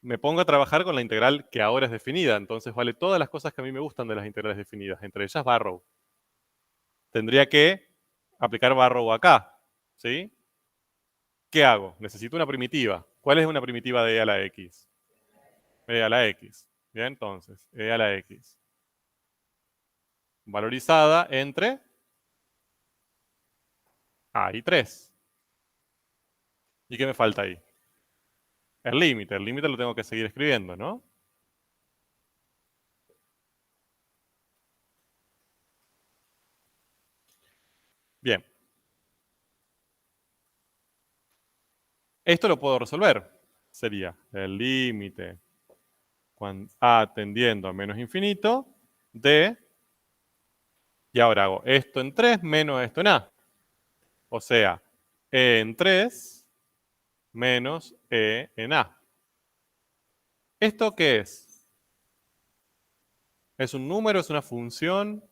Me pongo a trabajar con la integral que ahora es definida. Entonces vale todas las cosas que a mí me gustan de las integrales definidas, entre ellas Barrow. Tendría que aplicar Barrow acá, ¿sí? ¿Qué hago? Necesito una primitiva. ¿Cuál es una primitiva de e a la x? E a la x. Bien, entonces, e a la x. Valorizada entre a y 3. ¿Y qué me falta ahí? El límite lo tengo que seguir escribiendo, ¿no? Bien. Esto lo puedo resolver. Sería el límite cuando a tendiendo a menos infinito de, y ahora hago esto en 3 menos esto en a. O sea, e en 3 menos e en a. ¿Esto qué es? ¿Es un número? ¿Es una función?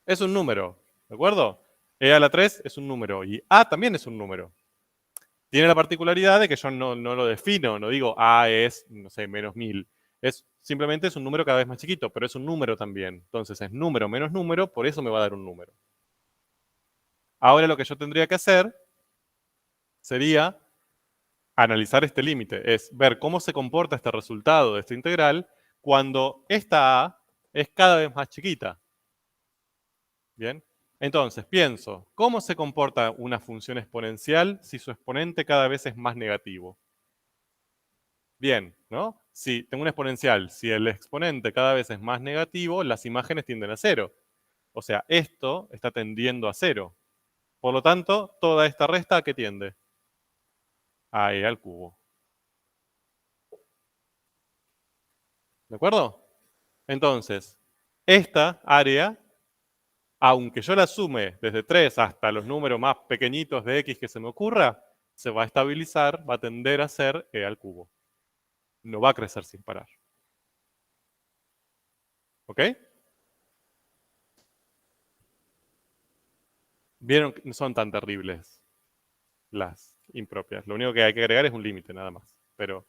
Es un número, ¿de acuerdo? E a la 3 es un número y a también es un número. Tiene la particularidad de que yo no lo defino, no digo a es, no sé, menos 1000. Simplemente es un número cada vez más chiquito, pero es un número también. Entonces es número menos número, por eso me va a dar un número. Ahora lo que yo tendría que hacer sería analizar este límite, es ver cómo se comporta este resultado de esta integral cuando esta a es cada vez más chiquita. Bien, entonces pienso, ¿cómo se comporta una función exponencial si su exponente cada vez es más negativo? Bien, ¿no? Si tengo una exponencial, si el exponente cada vez es más negativo, las imágenes tienden a cero. O sea, esto está tendiendo a cero. Por lo tanto, toda esta resta ¿a qué tiende? A e al cubo. ¿De acuerdo? Entonces, esta área, aunque yo la sume desde 3 hasta los números más pequeñitos de x que se me ocurra, se va a estabilizar, va a tender a ser e al cubo. No va a crecer sin parar. ¿Ok? Vieron que no son tan terribles las impropias. Lo único que hay que agregar es un límite nada más. Pero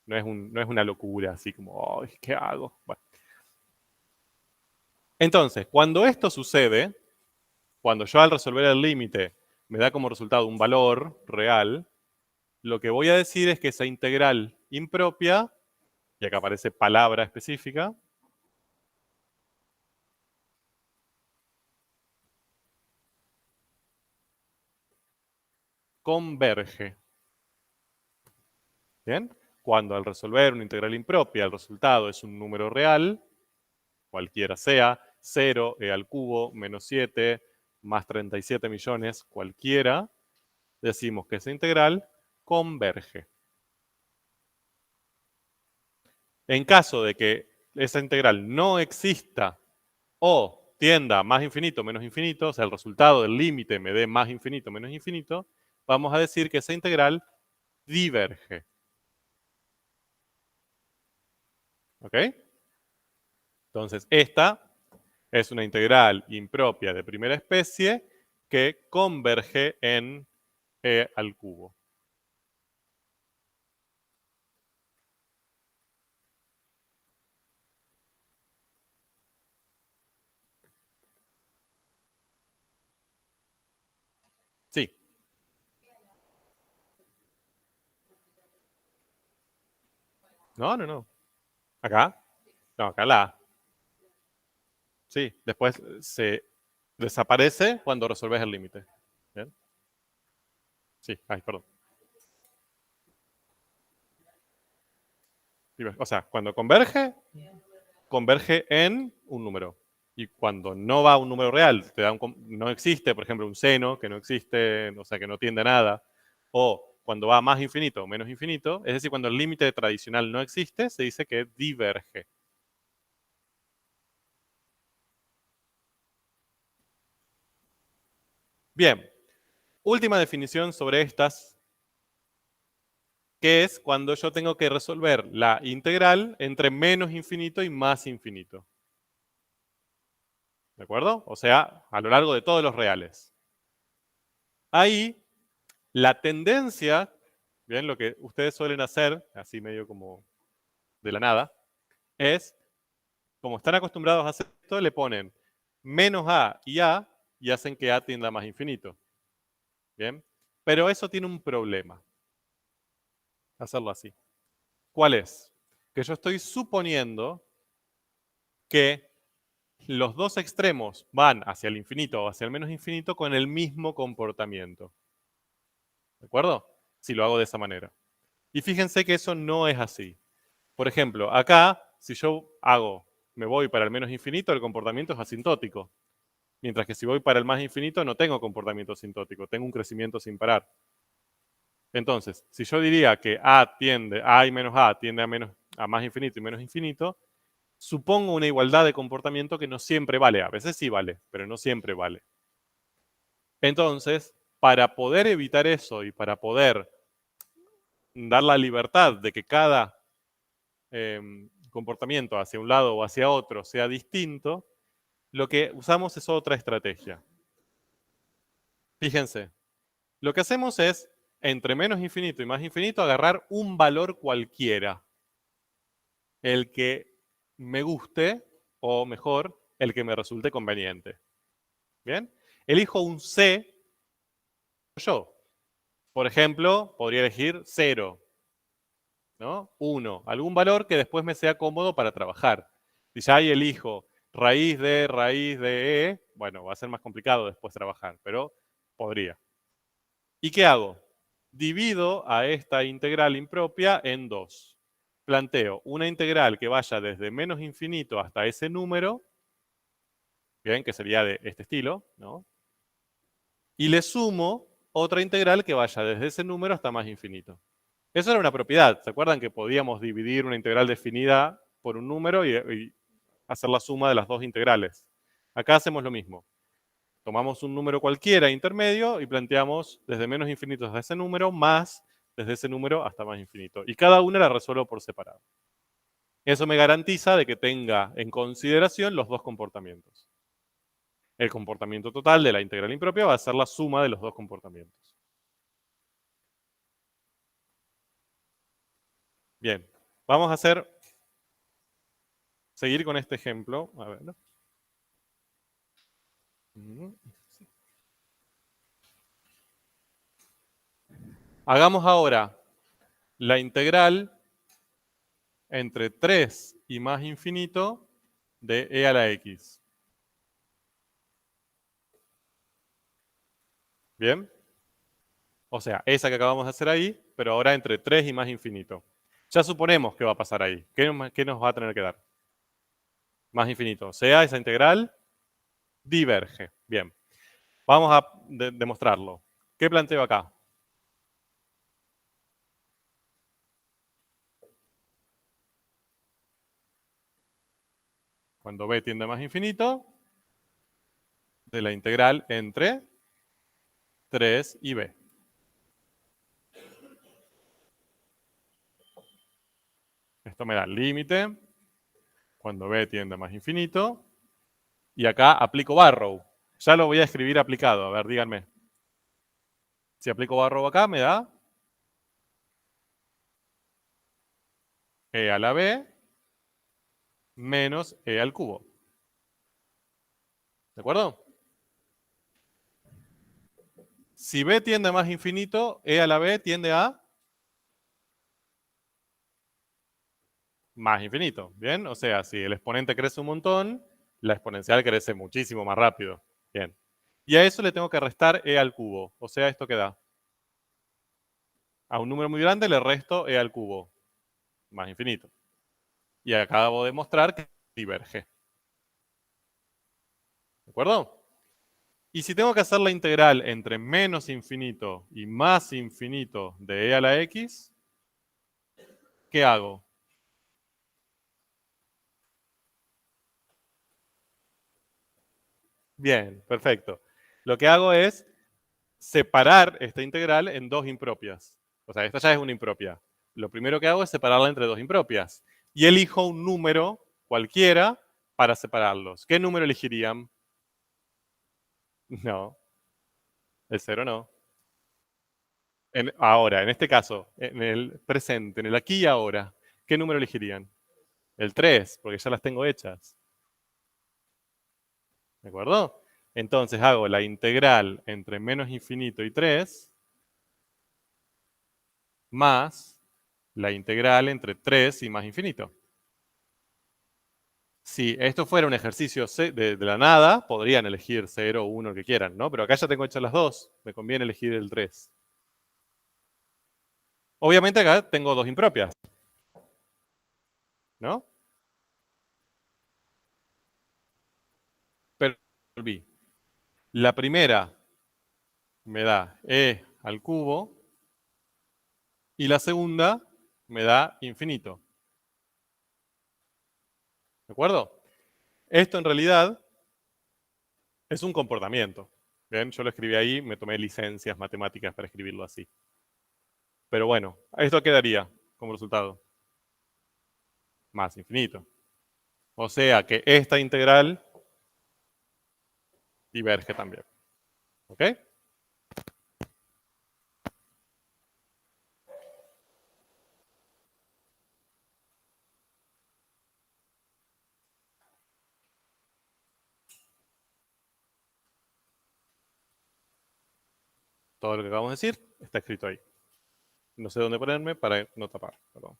no es una locura así como, ay, ¿qué hago? Bueno. Entonces, cuando esto sucede, cuando yo al resolver el límite me da como resultado un valor real, lo que voy a decir es que esa integral impropia, y acá aparece palabra específica, converge. ¿Bien? Cuando al resolver una integral impropia el resultado es un número real, cualquiera sea, 0, e al cubo, menos 7, más 37 millones, cualquiera, decimos que esa integral converge. En caso de que esa integral no exista o tienda a más infinito, menos infinito, o sea, el resultado del límite me dé más infinito, menos infinito, vamos a decir que esa integral diverge. ¿Ok? Entonces, esta es una integral impropia de primera especie que converge en e al cubo. Sí. No, no, no. ¿Acá? No, acá la A. Sí, después se desaparece cuando resuelves el límite. ¿Bien? Sí, ay, perdón. O sea, cuando converge, converge en un número. Y cuando no va a un número real, te da no existe, por ejemplo, un seno que no existe, o sea, que no tiende a nada, o cuando va a más infinito o menos infinito, es decir, cuando el límite tradicional no existe, se dice que diverge. Bien, última definición sobre estas, que es cuando yo tengo que resolver la integral entre menos infinito y más infinito. ¿De acuerdo? O sea, a lo largo de todos los reales. Ahí, la tendencia, bien, lo que ustedes suelen hacer, así medio como de la nada, es, como están acostumbrados a hacer esto, le ponen menos a y hacen que a tienda a más infinito. Bien, pero eso tiene un problema, hacerlo así. ¿Cuál es? Que yo estoy suponiendo que los dos extremos van hacia el infinito o hacia el menos infinito con el mismo comportamiento. ¿De acuerdo? Si lo hago de esa manera. Y fíjense que eso no es así. Por ejemplo, acá, si yo me voy para el menos infinito, el comportamiento es asintótico. Mientras que si voy para el más infinito, no tengo comportamiento asintótico, tengo un crecimiento sin parar. Entonces, si yo diría que A y menos A tiende a más infinito y menos infinito, supongo una igualdad de comportamiento que no siempre vale. A veces sí vale, pero no siempre vale. Entonces, para poder evitar eso y para poder dar la libertad de que cada comportamiento hacia un lado o hacia otro sea distinto, lo que usamos es otra estrategia. Fíjense, lo que hacemos es, entre menos infinito y más infinito, agarrar un valor cualquiera. El que me guste, o mejor, el que me resulte conveniente. ¿Bien? Elijo un C yo. Por ejemplo, podría elegir 0, ¿no? 1, algún valor que después me sea cómodo para trabajar. Si ya ahí elijo raíz de E, bueno, va a ser más complicado después trabajar, pero podría. ¿Y qué hago? Divido a esta integral impropia en dos. Planteo una integral que vaya desde menos infinito hasta ese número, bien, que sería de este estilo, ¿no? Y le sumo otra integral que vaya desde ese número hasta más infinito. Eso era una propiedad. ¿Se acuerdan que podíamos dividir una integral definida por un número y hacer la suma de las dos integrales? Acá hacemos lo mismo. Tomamos un número cualquiera intermedio y planteamos desde menos infinito hasta ese número, más desde ese número hasta más infinito. Y cada una la resuelvo por separado. Eso me garantiza de que tenga en consideración los dos comportamientos. El comportamiento total de la integral impropia va a ser la suma de los dos comportamientos. Bien, vamos a seguir con este ejemplo. A ver. Hagamos ahora la integral entre 3 y más infinito de e a la x. ¿Bien? O sea, esa que acabamos de hacer ahí, pero ahora entre 3 y más infinito. Ya suponemos que va a pasar ahí. ¿Qué nos va a tener que dar? Más infinito. O sea, esa integral diverge. Bien. Vamos a demostrarlo. ¿Qué planteo acá? Cuando b tiende a más infinito, de la integral entre 3 y b. Esto me da el límite cuando b tiende a más infinito. Y acá aplico Barrow. Ya lo voy a escribir aplicado. A ver, díganme. Si aplico Barrow acá, me da e a la b menos e al cubo. ¿De acuerdo? Si b tiende a más infinito, e a la b tiende a más infinito. ¿Bien? O sea, si el exponente crece un montón, la exponencial crece muchísimo más rápido. Bien. Y a eso le tengo que restar e al cubo. O sea, ¿esto qué da? A un número muy grande le resto e al cubo. Más infinito. Y acabo de mostrar que diverge. ¿De acuerdo? Y si tengo que hacer la integral entre menos infinito y más infinito de e a la x, ¿qué hago? Bien, perfecto. Lo que hago es separar esta integral en dos impropias. O sea, esta ya es una impropia. Lo primero que hago es separarla entre dos impropias. Y elijo un número cualquiera para separarlos. ¿Qué número elegirían? No, el cero no. Ahora, en este caso, en el presente, en el aquí y ahora, ¿qué número elegirían? El 3, porque ya las tengo hechas. ¿De acuerdo? Entonces hago la integral entre menos infinito y 3 más la integral entre 3 y más infinito. Si esto fuera un ejercicio de la nada, podrían elegir 0 o 1, el que quieran, ¿no? Pero acá ya tengo hechas las dos, me conviene elegir el 3. Obviamente acá tengo dos impropias, ¿no? Pero volví. La primera me da e al cubo y la segunda me da infinito. ¿De acuerdo? Esto en realidad es un comportamiento. Bien, yo lo escribí ahí, me tomé licencias matemáticas para escribirlo así. Pero bueno, esto quedaría como resultado. Más infinito. O sea que esta integral diverge también. ¿Ok? Todo lo que acabamos de decir está escrito ahí. No sé dónde ponerme para no tapar. Perdón.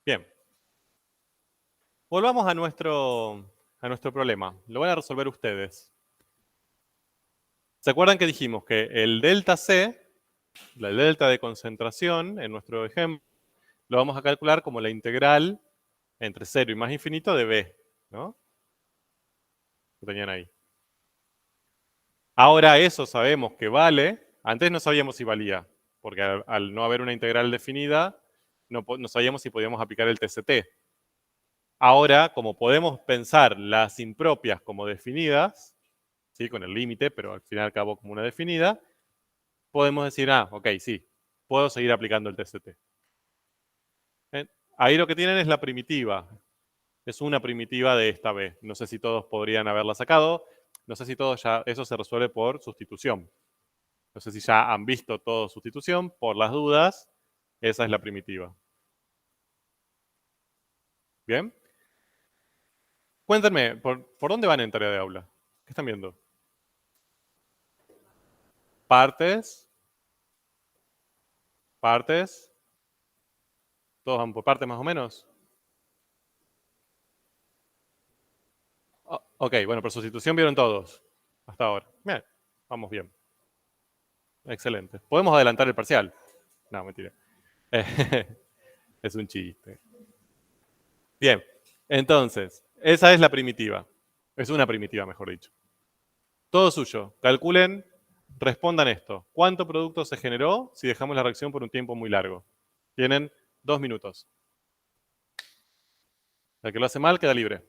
Bien. Volvamos a nuestro problema. Lo van a resolver ustedes. ¿Se acuerdan que dijimos que el delta C, la delta de concentración, en nuestro ejemplo, lo vamos a calcular como la integral entre 0 y más infinito de B, ¿no? Lo tenían ahí. Ahora eso sabemos que vale. Antes no sabíamos si valía, porque al no haber una integral definida, no sabíamos si podíamos aplicar el TCT. Ahora, como podemos pensar las impropias como definidas, ¿sí? Con el límite, pero al final y al cabo como una definida, podemos decir, ok, sí, puedo seguir aplicando el TCT. Ahí lo que tienen es la primitiva. Es una primitiva de esta B. No sé si todos podrían haberla sacado. No sé si todos ya, eso se resuelve por sustitución. No sé si ya han visto todo sustitución. Por las dudas, esa es la primitiva. ¿Bien? Cuéntenme, ¿por dónde van en tarea de aula? ¿Qué están viendo? partes, partes, todos van por partes más o menos. Ok, bueno, por sustitución vieron todos, hasta ahora. Bien, vamos bien. Excelente. Podemos adelantar el parcial. No, mentira. Es un chiste. Bien, entonces, esa es la primitiva. Es una primitiva, mejor dicho. Todo suyo. Calculen, respondan esto. ¿Cuánto producto se generó si dejamos la reacción por un tiempo muy largo? Tienen 2 minutos. El que lo hace mal queda libre.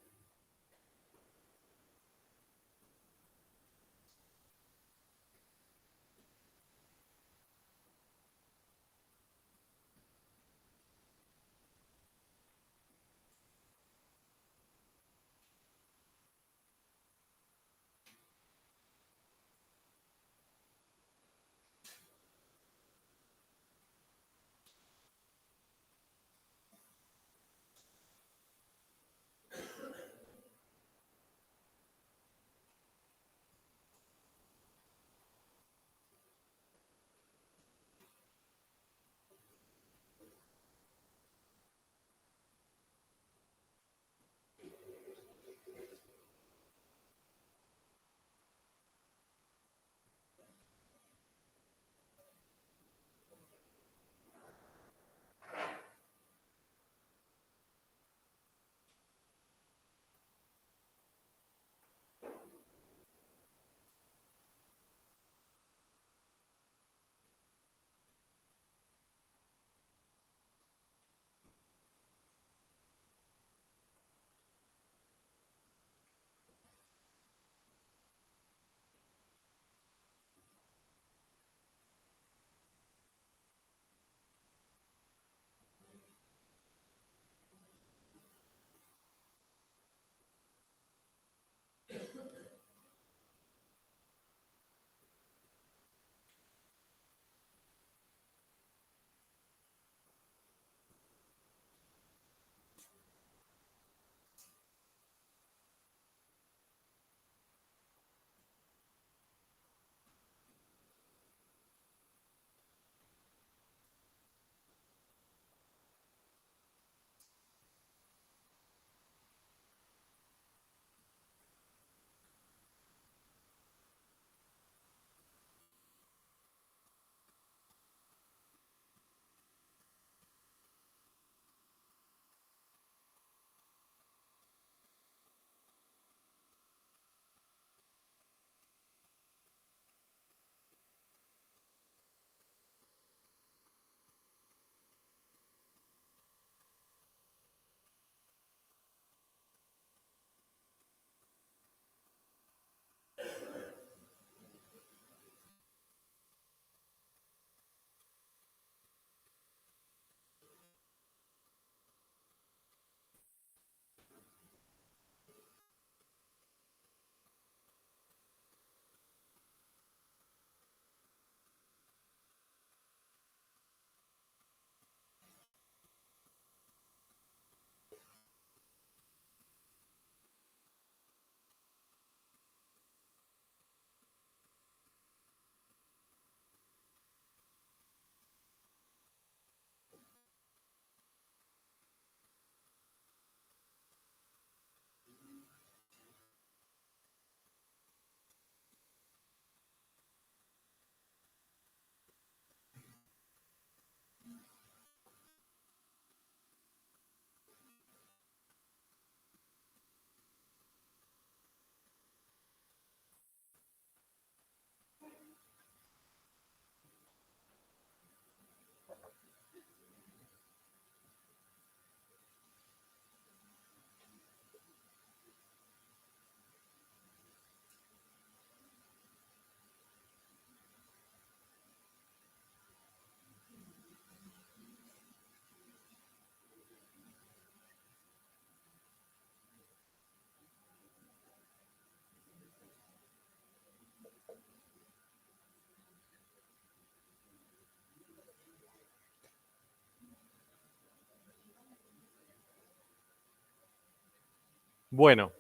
Bueno,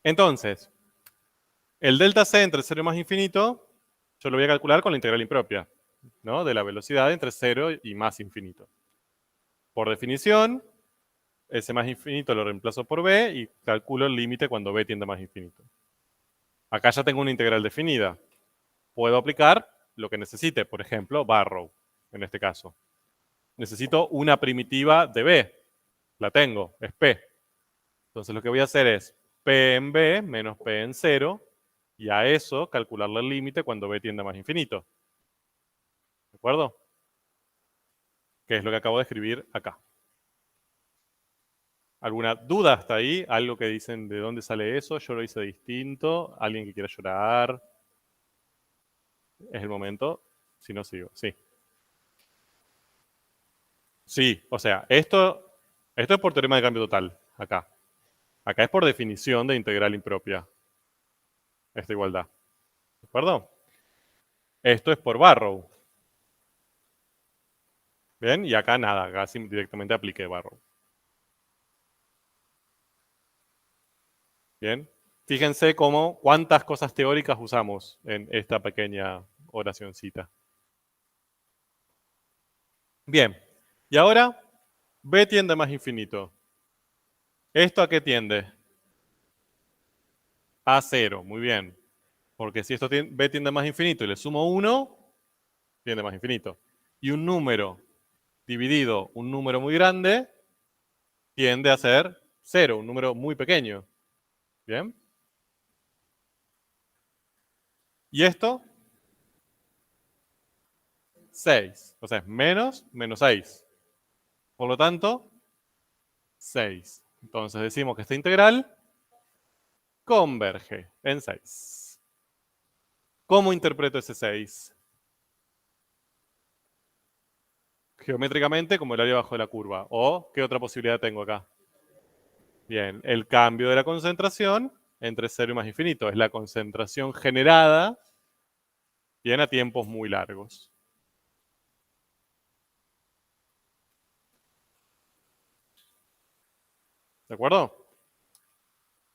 entonces, el delta C entre 0 y más infinito, yo lo voy a calcular con la integral impropia, ¿no? De la velocidad entre 0 y más infinito. Por definición, ese más infinito lo reemplazo por b y calculo el límite cuando b tiende a más infinito. Acá ya tengo una integral definida. Puedo aplicar lo que necesite, por ejemplo, Barrow, en este caso. Necesito una primitiva de b. La tengo, es p. Entonces lo que voy a hacer es p en b menos p en 0 y a eso calcularle el límite cuando b tiende a más infinito. ¿De acuerdo? Que es lo que acabo de escribir acá. ¿Alguna duda hasta ahí? ¿Algo que dicen de dónde sale eso? Yo lo hice distinto. ¿Alguien que quiera llorar? Es el momento. Si no, sigo. Sí. Sí, o sea, esto es por teorema de cambio total, acá. Acá es por definición de integral impropia, esta igualdad. ¿De acuerdo? Esto es por Barrow. ¿Bien? Y acá nada, acá directamente apliqué Barrow. ¿Bien? Fíjense cuántas cosas teóricas usamos en esta pequeña oracioncita. Bien, y ahora b tiende a más infinito. ¿Esto a qué tiende? A 0, muy bien. Porque si esto b tiende a más infinito y le sumo 1, tiende a más infinito. Y un número dividido un número muy grande tiende a ser 0, un número muy pequeño. ¿Bien? ¿Y esto? 6. O sea, es menos 6. Por lo tanto, 6. Entonces decimos que esta integral converge en 6. ¿Cómo interpreto ese 6? Geométricamente como el área bajo de la curva. ¿O qué otra posibilidad tengo acá? Bien, el cambio de la concentración entre 0 y más infinito. Es la concentración generada bien a tiempos muy largos. ¿De acuerdo?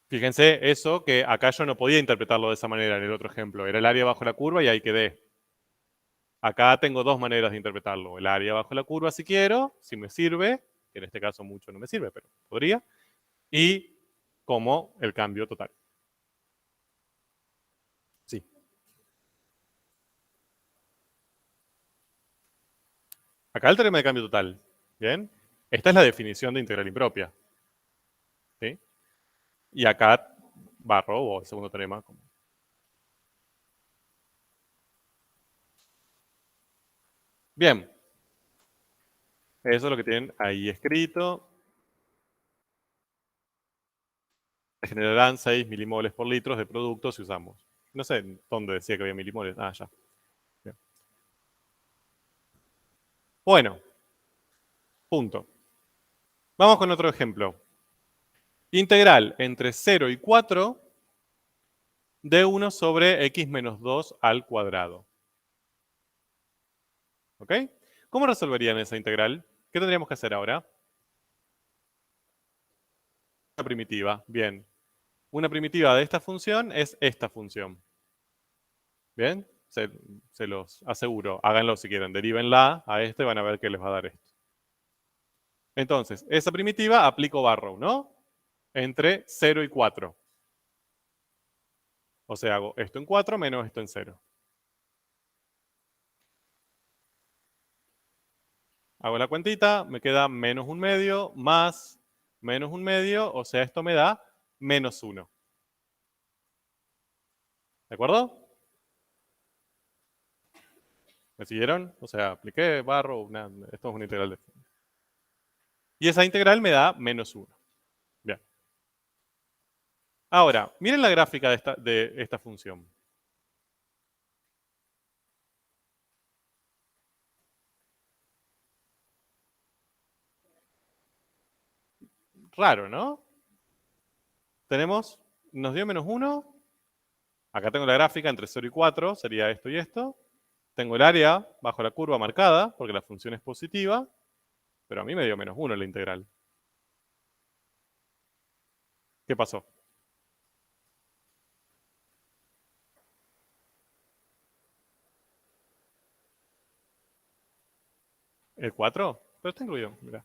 Fíjense eso, que acá yo no podía interpretarlo de esa manera en el otro ejemplo. Era el área bajo la curva y ahí quedé. Acá tengo dos maneras de interpretarlo. El área bajo la curva si quiero, si me sirve, que en este caso mucho no me sirve, pero podría. Y como el cambio total. Sí. Acá el teorema de cambio total. ¿Bien? Esta es la definición de integral impropia. ¿Sí? Y acá Barrow, o el segundo teorema. Bien. Eso es lo que tienen ahí escrito. Se generarán 6 milimoles por litro de producto si usamos. No sé dónde decía que había milimoles. Ah, ya. Bien. Bueno, punto. Vamos con otro ejemplo. Integral entre 0 y 4 de 1 sobre x menos 2 al cuadrado. ¿Ok? ¿Cómo resolverían esa integral? ¿Qué tendríamos que hacer ahora? Una primitiva. Bien. Una primitiva de esta función es esta función. ¿Bien? Se los aseguro. Háganlo si quieren. Derivenla a esto y van a ver que les va a dar esto. Entonces, esa primitiva aplico Barrow, ¿no? Entre 0 y 4. O sea, hago esto en 4 menos esto en 0. Hago la cuentita, me queda menos un medio más menos un medio, o sea, esto me da menos 1. ¿De acuerdo? ¿Me siguieron? O sea, apliqué Barrow, esto es una integral de... Y esa integral me da menos 1. Bien. Ahora, miren la gráfica de esta función. Raro, ¿no? Nos dio menos 1. Acá tengo la gráfica entre 0 y 4, sería esto y esto. Tengo el área bajo la curva marcada, porque la función es positiva, pero a mí me dio menos 1 la integral. ¿Qué pasó? ¿El 4? Pero está incluido, mira.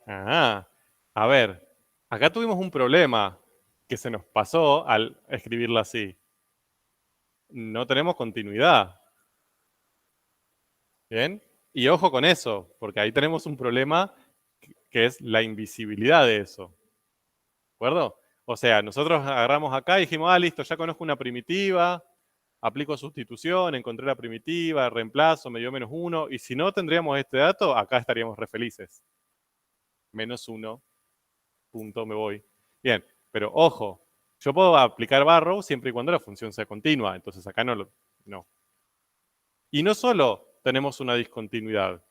Ah, a ver, acá tuvimos un problema que se nos pasó al escribirla así. No tenemos continuidad. ¿Bien? Y ojo con eso, porque ahí tenemos un problema que es la invisibilidad de eso. ¿De acuerdo? O sea, nosotros agarramos acá y dijimos, ah, listo, ya conozco una primitiva, aplico sustitución, encontré la primitiva, reemplazo, me dio -1, y si no tendríamos este dato, acá estaríamos re felices. -1, punto, me voy. Bien, pero ojo, yo puedo aplicar barrow siempre y cuando la función sea continua, entonces acá no. Y no solo tenemos una discontinuidad,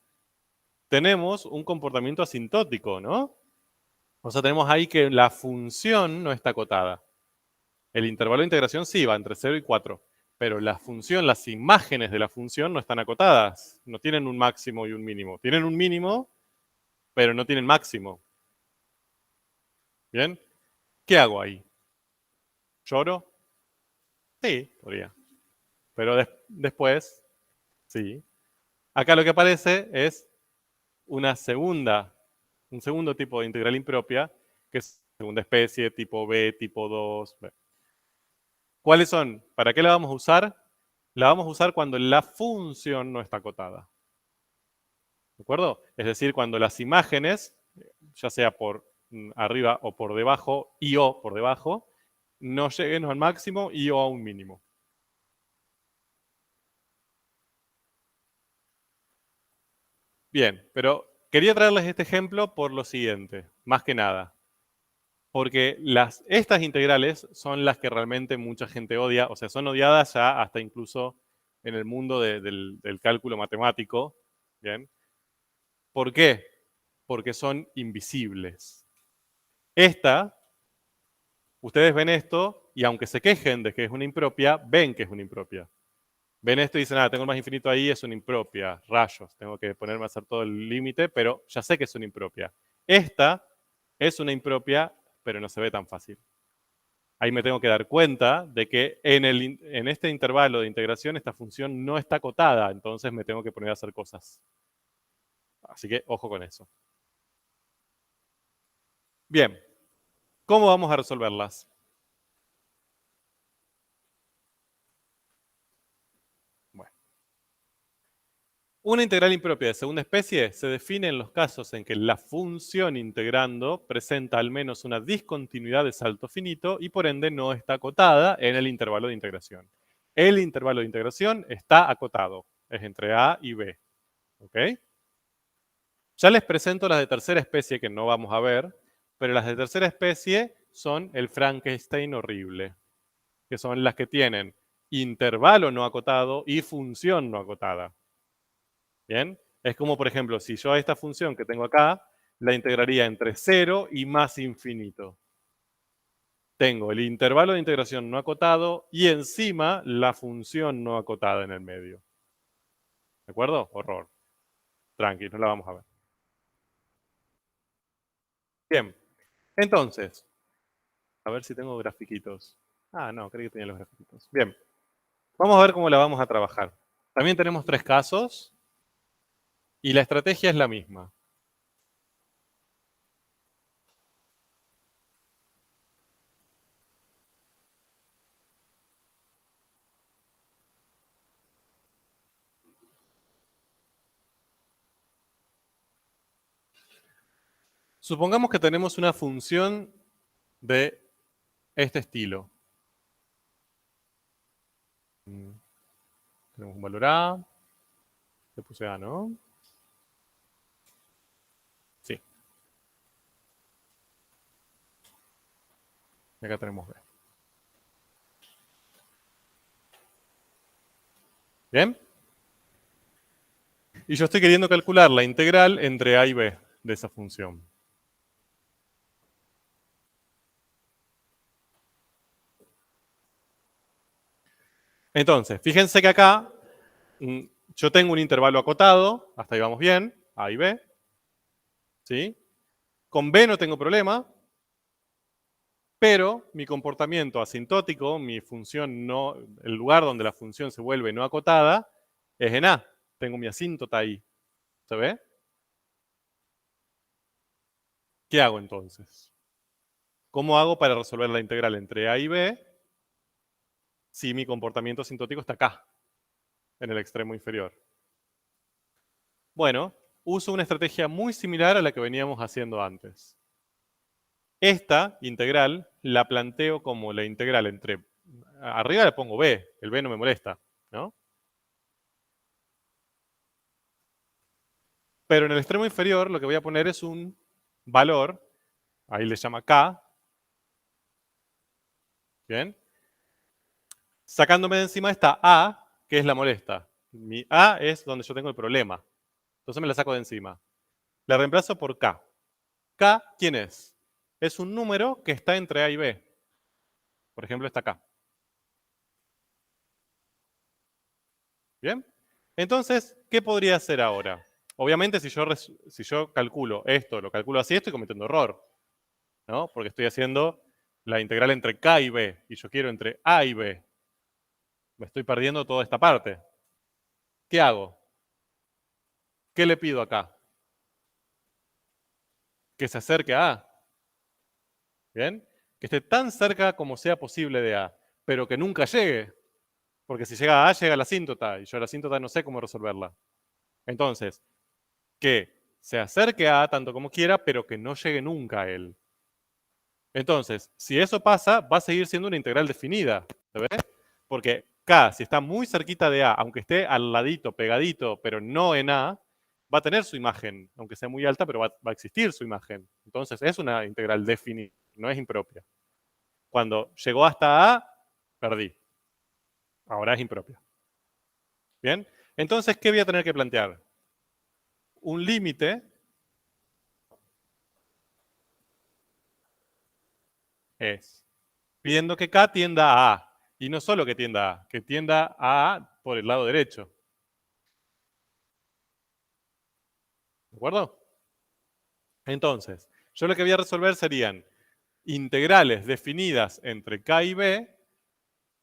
tenemos un comportamiento asintótico, ¿no? O sea, tenemos ahí que la función no está acotada. El intervalo de integración sí va entre 0 y 4, pero la función, las imágenes de la función no están acotadas, no tienen un máximo y un mínimo. Tienen un mínimo, pero no tienen máximo. ¿Bien? ¿Qué hago ahí? ¿Lloro? Sí, podría. Pero después, sí. Acá lo que aparece es un segundo tipo de integral impropia, que es segunda especie, tipo B, tipo 2. ¿Cuáles son? ¿Para qué la vamos a usar? La vamos a usar cuando la función no está acotada. ¿De acuerdo? Es decir, cuando las imágenes, ya sea por arriba o por debajo, y o por debajo, no lleguen al máximo y o a un mínimo. Bien, pero quería traerles este ejemplo por lo siguiente, más que nada. Porque estas integrales son las que realmente mucha gente odia, o sea, son odiadas ya hasta incluso en el mundo del cálculo matemático. ¿Bien? ¿Por qué? Porque son invisibles. Ustedes ven esto y aunque se quejen de que es una impropia, ven que es una impropia. Ven esto y dicen, ah, tengo el más infinito ahí, es una impropia, rayos, tengo que ponerme a hacer todo el límite, pero ya sé que es una impropia. Esta es una impropia, pero no se ve tan fácil. Ahí me tengo que dar cuenta de que en este intervalo de integración esta función no está acotada, entonces me tengo que poner a hacer cosas. Así que ojo con eso. Bien, ¿cómo vamos a resolverlas? Bueno, una integral impropia de segunda especie se define en los casos en que la función integrando presenta al menos una discontinuidad de salto finito y por ende no está acotada en el intervalo de integración. El intervalo de integración está acotado, es entre A y B. ¿Ok? Ya les presento las de tercera especie que no vamos a ver, pero las de tercera especie son el Frankenstein horrible, que son las que tienen intervalo no acotado y función no acotada. ¿Bien? Es como, por ejemplo, si yo a esta función que tengo acá la integraría entre 0 y más infinito. Tengo el intervalo de integración no acotado y encima la función no acotada en el medio. ¿De acuerdo? Horror. Tranqui, no la vamos a ver. Bien. Entonces, a ver si tengo grafiquitos. Ah, no, creí que tenía los grafiquitos. Bien. Vamos a ver cómo la vamos a trabajar. También tenemos 3 casos y la estrategia es la misma. Supongamos que tenemos una función de este estilo. Tenemos un valor A. Le puse A, ¿no? Sí. Y acá tenemos B. ¿Bien? Y yo estoy queriendo calcular la integral entre A y B de esa función. Entonces, fíjense que acá yo tengo un intervalo acotado, hasta ahí vamos bien, A y B. ¿Sí? Con B no tengo problema, pero mi comportamiento asintótico, mi función no, el lugar donde la función se vuelve no acotada, es en A. Tengo mi asíntota ahí. ¿Se ve? ¿Qué hago entonces? ¿Cómo hago para resolver la integral entre A y B si mi comportamiento asintótico está acá, en el extremo inferior? Bueno, uso una estrategia muy similar a la que veníamos haciendo antes. Esta integral la planteo como la integral entre... Arriba le pongo B, el B no me molesta, ¿no? Pero en el extremo inferior lo que voy a poner es un valor, ahí le llama K, ¿bien? Sacándome de encima esta A, que es la molesta. Mi A es donde yo tengo el problema. Entonces me la saco de encima. La reemplazo por K. K, ¿quién es? Es un número que está entre A y B. Por ejemplo, está acá. ¿Bien? Entonces, ¿qué podría hacer ahora? Obviamente, si yo calculo esto, lo calculo así, estoy cometiendo error, ¿no? Porque estoy haciendo la integral entre K y B, y yo quiero entre A y B. Me estoy perdiendo toda esta parte. ¿Qué hago? ¿Qué le pido acá? Que se acerque a A. ¿Bien? Que esté tan cerca como sea posible de A, pero que nunca llegue. Porque si llega a A, llega la asíntota, y yo la asíntota no sé cómo resolverla. Entonces, que se acerque a A tanto como quiera, pero que no llegue nunca a él. Entonces, si eso pasa, va a seguir siendo una integral definida. ¿Se ve? Porque K, si está muy cerquita de A, aunque esté al ladito, pegadito, pero no en A, va a tener su imagen, aunque sea muy alta, pero va a existir su imagen. Entonces, es una integral definida, no es impropia. Cuando llegó hasta A, perdí. Ahora es impropia. ¿Bien? Entonces, ¿qué voy a tener que plantear? Un límite es pidiendo que K tienda a A. Y no solo que tienda a A, que tienda a A por el lado derecho. ¿De acuerdo? Entonces, yo lo que voy a resolver serían integrales definidas entre K y B,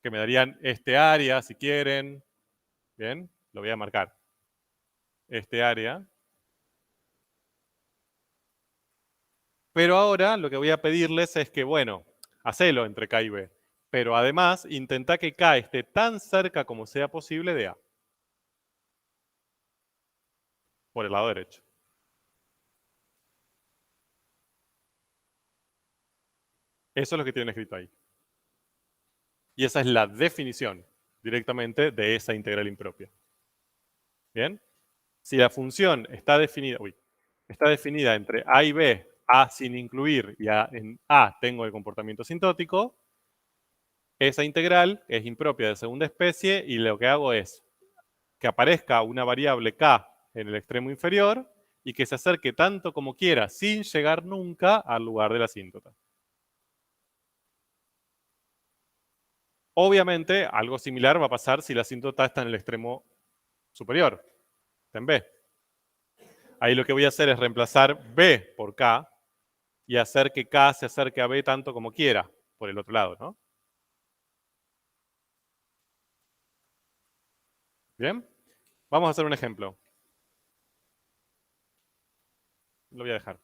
que me darían este área, si quieren. Bien, lo voy a marcar. Este área. Pero ahora lo que voy a pedirles es que, bueno, hacelo entre K y B. Pero además, intenta que K esté tan cerca como sea posible de A. Por el lado derecho. Eso es lo que tienen escrito ahí. Y esa es la definición directamente de esa integral impropia. ¿Bien? Si la función está definida entre A y B, A sin incluir y en A tengo el comportamiento asintótico, esa integral es impropia de segunda especie y lo que hago es que aparezca una variable K en el extremo inferior y que se acerque tanto como quiera sin llegar nunca al lugar de la asíntota. Obviamente, algo similar va a pasar si la asíntota está en el extremo superior, está en B. Ahí lo que voy a hacer es reemplazar B por K y hacer que K se acerque a B tanto como quiera, por el otro lado, ¿no? ¿Bien? Vamos a hacer un ejemplo. Lo voy a dejar.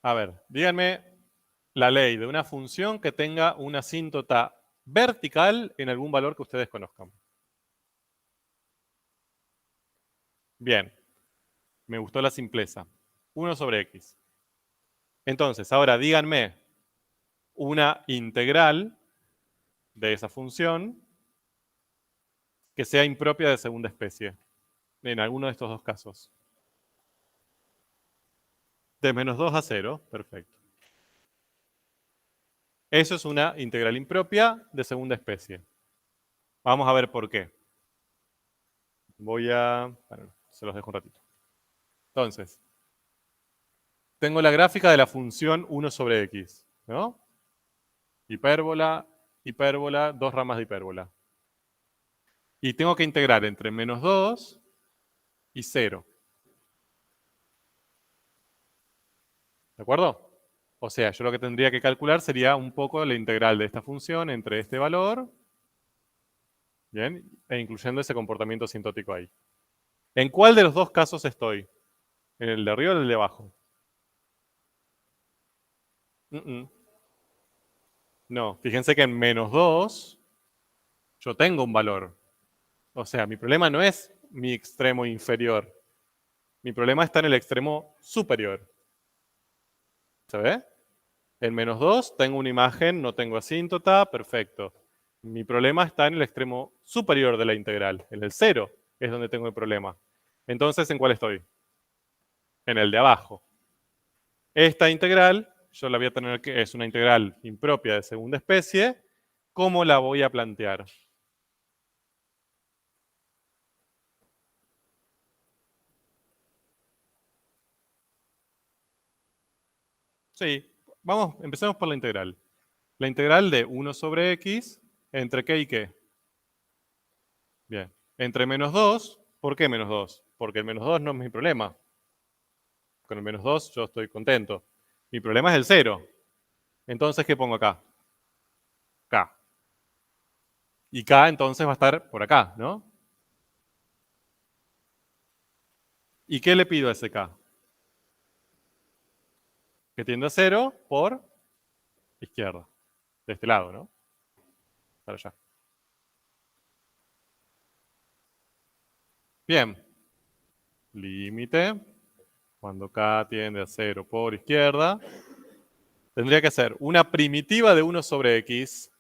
A ver, díganme la ley de una función que tenga una asíntota vertical en algún valor que ustedes conozcan. Bien, me gustó la simpleza. 1 sobre x. Entonces, ahora díganme una integral de esa función que sea impropia de segunda especie, en alguno de estos dos casos. De menos 2 a 0, perfecto. Eso es una integral impropia de segunda especie. Vamos a ver por qué. Bueno, se los dejo un ratito. Entonces, tengo la gráfica de la función 1 sobre x, ¿no? Hipérbola, hipérbola, dos ramas de hipérbola. Y tengo que integrar entre menos 2 y 0. ¿De acuerdo? O sea, yo lo que tendría que calcular sería un poco la integral de esta función entre este valor Bien, e incluyendo ese comportamiento asintótico ahí. ¿En cuál de los dos casos estoy? ¿En el de arriba o en el de abajo? No, fíjense que en -2 yo tengo un valor. O sea, mi problema no es mi extremo inferior. Mi problema está en el extremo superior. ¿Se ve? En -2 tengo una imagen, no tengo asíntota, perfecto. Mi problema está en el extremo superior de la integral. En el 0 es donde tengo el problema. Entonces, ¿en cuál estoy? En el de abajo. Esta integral, yo la voy a tener que, es una integral impropia de segunda especie. ¿Cómo la voy a plantear? Sí, vamos, empecemos por la integral. La integral de 1 sobre x, ¿entre qué y qué? Bien, entre -2, ¿por qué -2? Porque el -2 no es mi problema. Con el -2 yo estoy contento. Mi problema es el 0. Entonces, ¿qué pongo acá? K. Y K entonces va a estar por acá, ¿no? ¿Y qué le pido a ese K? Que tiende a 0 por izquierda. De este lado, ¿no? Para allá. Bien. Límite. Cuando K tiende a 0 por izquierda, tendría que ser una primitiva de 1 sobre X.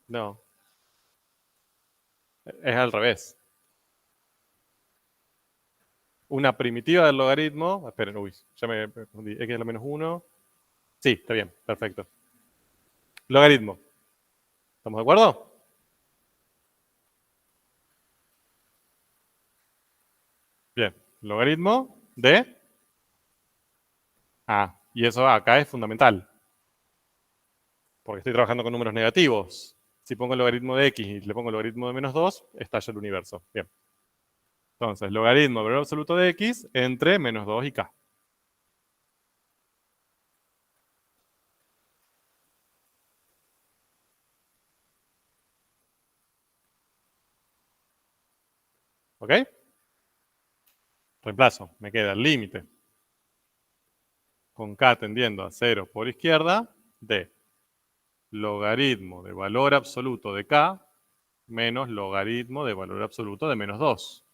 No, es al revés. Una primitiva del logaritmo. Esperen, uy, ya me confundí. X es la -1. Sí, está bien, perfecto. Logaritmo. ¿Estamos de acuerdo? Bien. Logaritmo de A. Y eso acá es fundamental. Porque estoy trabajando con números negativos. Si pongo el logaritmo de X y le pongo el logaritmo de -2, estalla el universo. Bien. Entonces, logaritmo del valor absoluto de X entre -2 y K. ¿Ok? Reemplazo. Me queda el límite con K tendiendo a 0 por izquierda de logaritmo de valor absoluto de K menos logaritmo de valor absoluto de -2.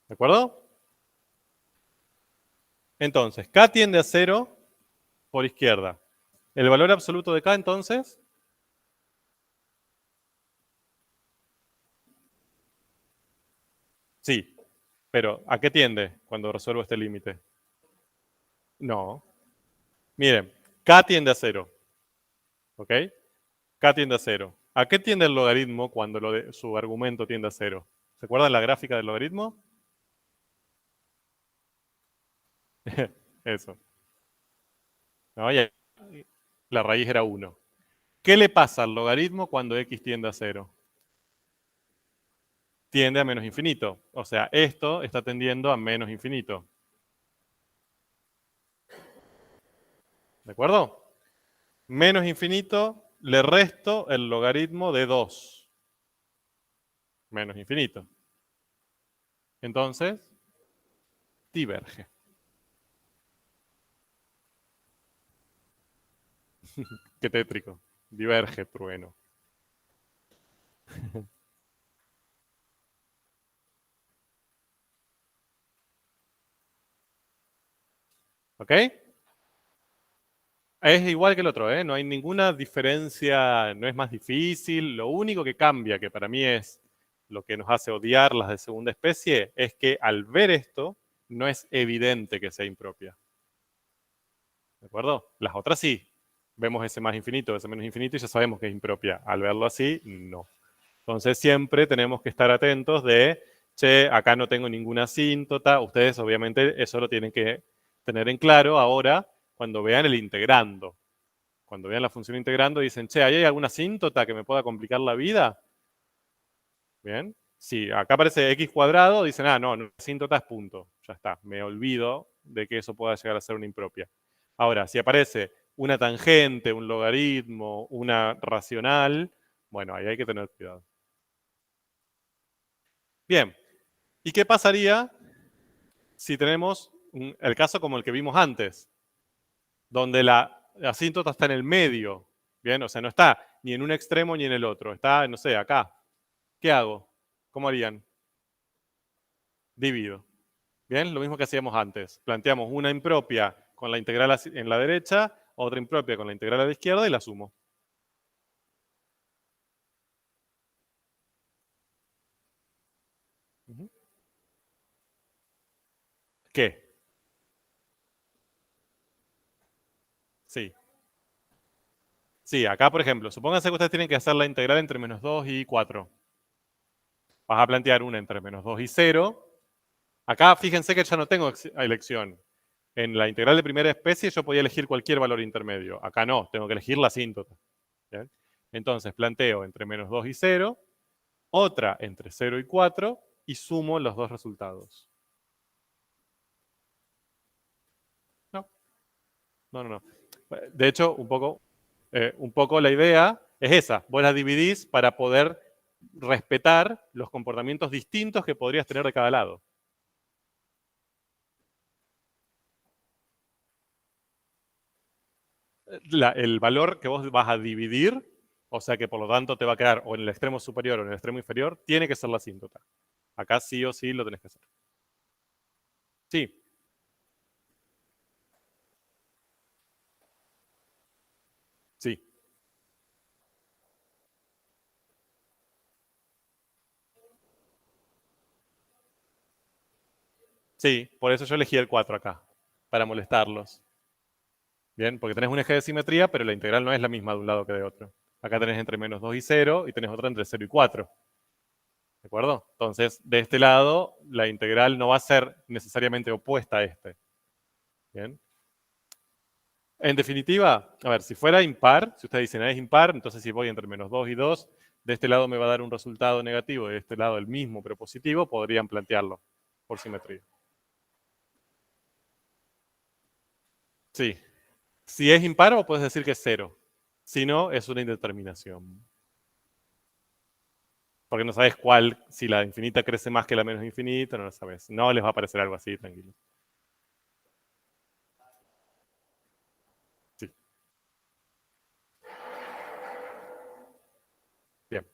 ¿De acuerdo? Entonces, K tiende a 0 por izquierda. ¿El valor absoluto de K entonces? Sí. Pero, ¿a qué tiende cuando resuelvo este límite? No. Miren, K tiende a 0. ¿Ok? K tiende a 0. ¿A qué tiende el logaritmo cuando su argumento tiende a 0? ¿Se acuerdan la gráfica del logaritmo? Eso. ¿No? Y la raíz era 1. ¿Qué le pasa al logaritmo cuando x tiende a 0? Tiende a menos infinito. O sea, esto está tendiendo a menos infinito. ¿De acuerdo? Menos infinito, le resto el logaritmo de 2. Menos infinito. Entonces, diverge. Qué tétrico. Diverge, trueno. ¿Ok? Es igual que el otro, ¿eh? No hay ninguna diferencia, no es más difícil. Lo único que cambia, que para mí es lo que nos hace odiar las de segunda especie, es que al ver esto, no es evidente que sea impropia. ¿De acuerdo? Las otras sí. Vemos ese más infinito, ese menos infinito y ya sabemos que es impropia. Al verlo así, no. Entonces siempre tenemos que estar atentos de che, acá no tengo ninguna asíntota. Ustedes obviamente eso lo tienen que tener en claro ahora cuando vean el integrando. Cuando vean la función integrando dicen, che, ¿hay alguna asíntota que me pueda complicar la vida? Bien. Si acá aparece x cuadrado, dicen, no, asíntota es punto. Ya está, me olvido de que eso pueda llegar a ser una impropia. Ahora, si aparece una tangente, un logaritmo, una racional, bueno, ahí hay que tener cuidado. Bien, ¿y qué pasaría si tenemos el caso como el que vimos antes, donde la asíntota está en el medio? Bien, o sea, no está ni en un extremo ni en el otro, está, no sé, acá. ¿Qué hago? ¿Cómo harían? Divido. Bien, lo mismo que hacíamos antes. Planteamos una impropia con la integral en la derecha, otra impropia con la integral a la izquierda y la sumo. ¿Qué? Sí. Sí, acá, por ejemplo, supónganse que ustedes tienen que hacer la integral entre menos 2 y 4. Vas a plantear una entre menos 2 y 0. Acá, fíjense que ya no tengo elección. En la integral de primera especie yo podía elegir cualquier valor intermedio. Acá no, tengo que elegir la asíntota. ¿Bien? Entonces planteo entre menos 2 y 0, otra entre 0 y 4 y sumo los dos resultados. No, no. De hecho, un poco la idea es esa. Vos la dividís para poder respetar los comportamientos distintos que podrías tener de cada lado. El valor que vos vas a dividir, o sea que por lo tanto te va a quedar o en el extremo superior o en el extremo inferior, tiene que ser la asíntota. Acá sí o sí lo tenés que hacer. Sí, sí, sí. Por eso yo elegí el 4 acá, para molestarlos. Bien, porque tenés un eje de simetría, pero la integral no es la misma de un lado que de otro. Acá tenés entre menos 2 y 0 y tenés otra entre 0 y 4. ¿De acuerdo? Entonces, de este lado, la integral no va a ser necesariamente opuesta a este. Bien. En definitiva, a ver, si fuera impar, si ustedes dicen es impar, entonces si voy entre menos 2 y 2, de este lado me va a dar un resultado negativo, de este lado el mismo pero positivo, podrían plantearlo por simetría. Sí. Si es impar, vos puedes decir que es cero. Si no, es una indeterminación. Porque no sabes cuál, si la infinita crece más que la menos infinita, no lo sabes. No les va a parecer algo así, tranquilo. Sí. Bien.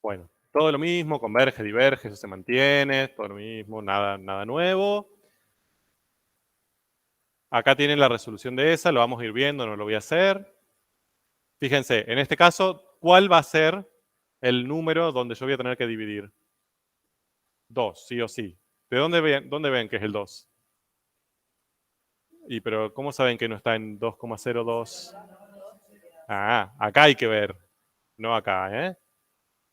Bueno, todo lo mismo, converge, diverge, eso se mantiene, todo lo mismo, nada, nada nuevo. Acá tienen la resolución de esa, lo vamos a ir viendo, no lo voy a hacer. Fíjense, en este caso, ¿cuál va a ser el número donde yo voy a tener que dividir? 2, sí o sí. ¿De dónde ven que es el 2? Pero ¿cómo saben que no está en 2,02? Acá hay que ver, no acá, ¿eh?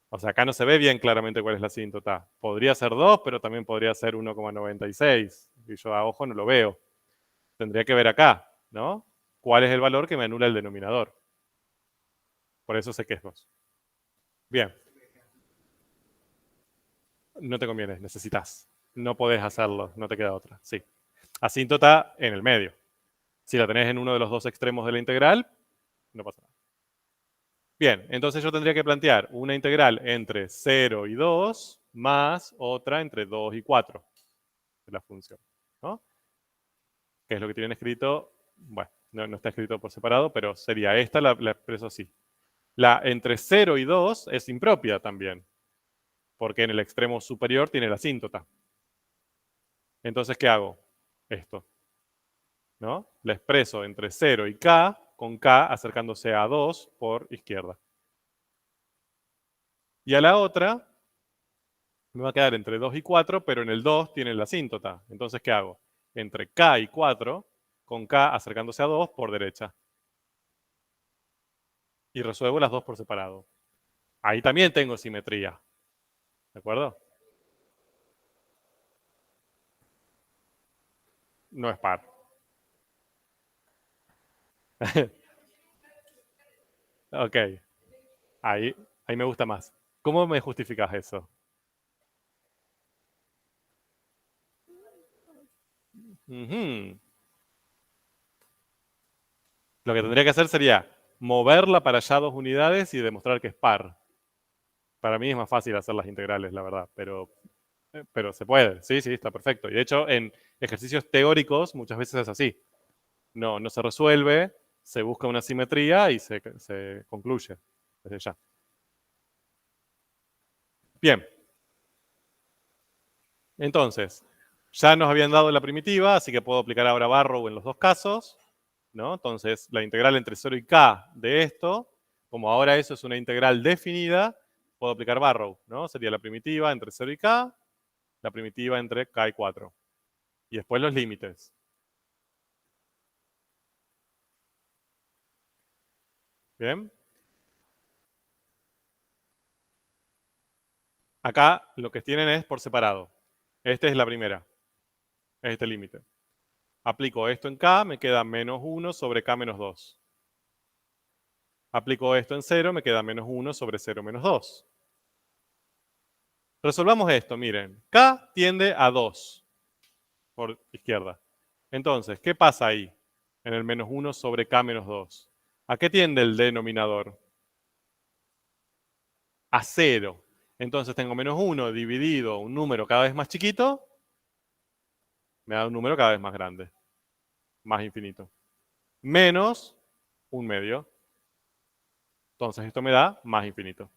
O sea, acá no se ve bien claramente cuál es la asíntota. Podría ser 2, pero también podría ser 1,96. Y yo a ojo no lo veo. Tendría que ver acá, ¿no? ¿Cuál es el valor que me anula el denominador? Por eso sé que es 2. Bien. No te conviene, necesitas. No podés hacerlo, no te queda otra. Sí. Asíntota en el medio. Si la tenés en uno de los dos extremos de la integral, no pasa nada. Bien, entonces yo tendría que plantear una integral entre 0 y 2 más otra entre 2 y 4 de la función. ¿No? Que es lo que tienen escrito. Bueno, no está escrito por separado, pero sería esta, la expreso así. La entre 0 y 2 es impropia también, porque en el extremo superior tiene la asíntota. Entonces, ¿qué hago? Esto. ¿No? La expreso entre 0 y k, con k acercándose a 2 por izquierda. Y a la otra me va a quedar entre 2 y 4, pero en el 2 tiene la asíntota. Entonces, ¿qué hago? Entre k y 4, con k acercándose a 2 por derecha. Y resuelvo las dos por separado. Ahí también tengo simetría. ¿De acuerdo? No es par. Ok, ahí, ahí me gusta más. ¿Cómo me justificas eso? Ujú. Lo que tendría que hacer sería moverla para allá 2 unidades y demostrar que es par. Para mí es más fácil hacer las integrales, la verdad, pero se puede. Sí, sí, está perfecto. Y de hecho, en ejercicios teóricos muchas veces es así. No se resuelve, se busca una simetría y se concluye desde ya. Bien, entonces, ya nos habían dado la primitiva, así que puedo aplicar ahora Barrow en los dos casos, ¿no? Entonces, la integral entre 0 y k de esto, como ahora eso es una integral definida, puedo aplicar Barrow, ¿no? Sería la primitiva entre 0 y k, la primitiva entre k y 4. Y después los límites. ¿Bien? Acá lo que tienen es por separado. Esta es la primera, este límite. Aplico esto en k, me queda menos 1 sobre k menos 2. Aplico esto en 0, me queda menos 1 sobre 0 menos 2. Resolvamos esto, miren. K tiende a 2 por izquierda. Entonces, ¿qué pasa ahí? En el menos 1 sobre k menos 2. ¿A qué tiende el denominador? A 0. Entonces tengo menos 1 dividido un número cada vez más chiquito, me da un número cada vez más grande, más infinito. Menos un medio. Entonces esto me da más infinito.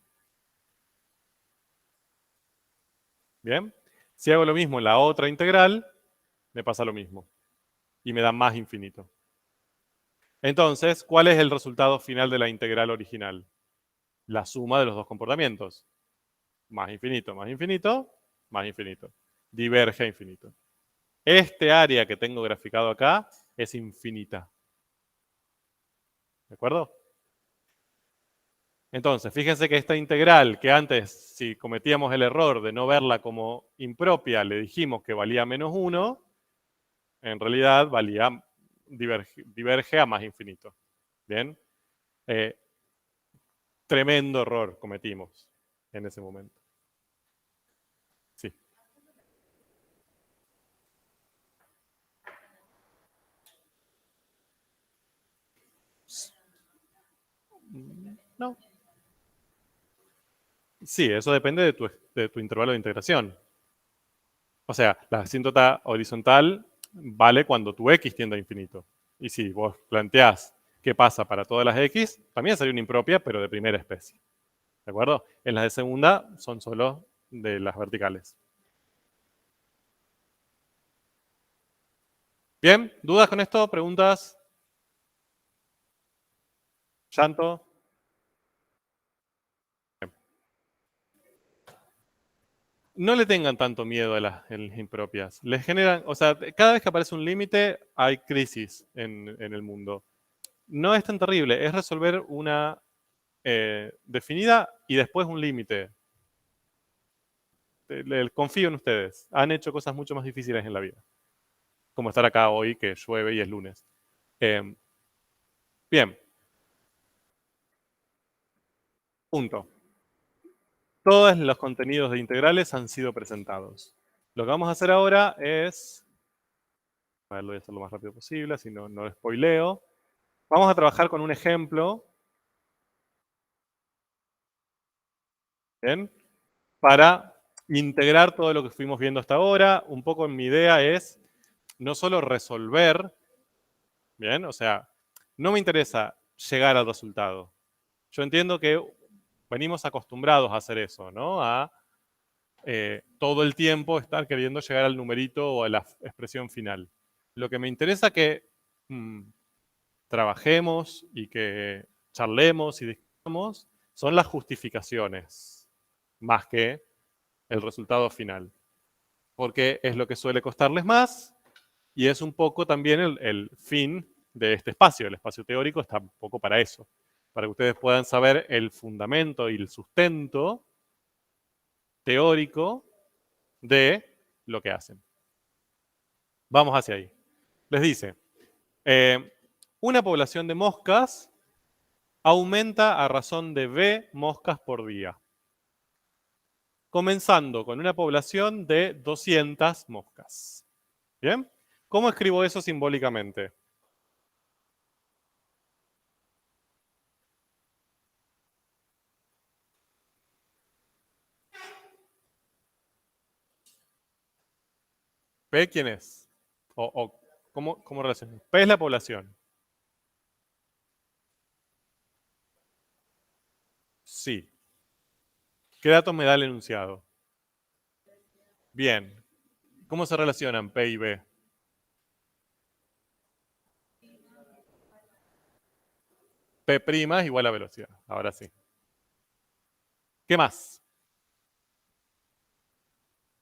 ¿Bien? Si hago lo mismo en la otra integral, me pasa lo mismo. Y me da más infinito. Entonces, ¿cuál es el resultado final de la integral original? La suma de los dos comportamientos. Más infinito, más infinito, más infinito. Diverge a infinito. Este área que tengo graficado acá es infinita. ¿De acuerdo? Entonces, fíjense que esta integral, que antes, si cometíamos el error de no verla como impropia, le dijimos que valía menos 1, en realidad diverge a más infinito. ¿Bien? Eh, Tremendo error cometimos en ese momento. Sí. No. Sí, eso depende de tu intervalo de integración. O sea, la asíntota horizontal vale cuando tu x tiende a infinito. Y si vos planteás qué pasa para todas las x, también sería una impropia, pero de primera especie. ¿De acuerdo? En las de segunda son solo de las verticales. Bien, ¿dudas con esto? ¿Preguntas? ¿Llanto? No le tengan tanto miedo a las impropias. Les generan, o sea, cada vez que aparece un límite hay crisis en el mundo. No es tan terrible, es resolver una definida y después un límite. Confío en ustedes. Han hecho cosas mucho más difíciles en la vida. Como estar acá hoy que llueve y es lunes. Eh, bien, punto. Todos los contenidos de integrales han sido presentados. Lo que vamos a hacer ahora es, a ver, lo voy a hacer lo más rápido posible, así no lo spoileo. Vamos a trabajar con un ejemplo, ¿bien? Para integrar todo lo que fuimos viendo hasta ahora. Un poco mi idea es no solo resolver, ¿bien? O sea, no me interesa llegar al resultado. Yo entiendo que venimos acostumbrados a hacer eso, ¿no? A todo el tiempo estar queriendo llegar al numerito o a la expresión final. Lo que me interesa que trabajemos y que charlemos y discutamos son las justificaciones, más que el resultado final. Porque es lo que suele costarles más y es un poco también el fin de este espacio. El espacio teórico está un poco para eso. para que ustedes puedan saber el fundamento y el sustento teórico de lo que hacen. Vamos hacia ahí. Les dice, una población de moscas aumenta a razón de B moscas por día, comenzando con una población de 200 moscas. ¿Bien? ¿Cómo escribo eso simbólicamente? ¿P quién es? ¿cómo relaciono? P es la población. Sí. ¿Qué datos me da el enunciado? Bien. ¿Cómo se relacionan P y B? P' es igual a velocidad. Ahora sí. ¿Qué más?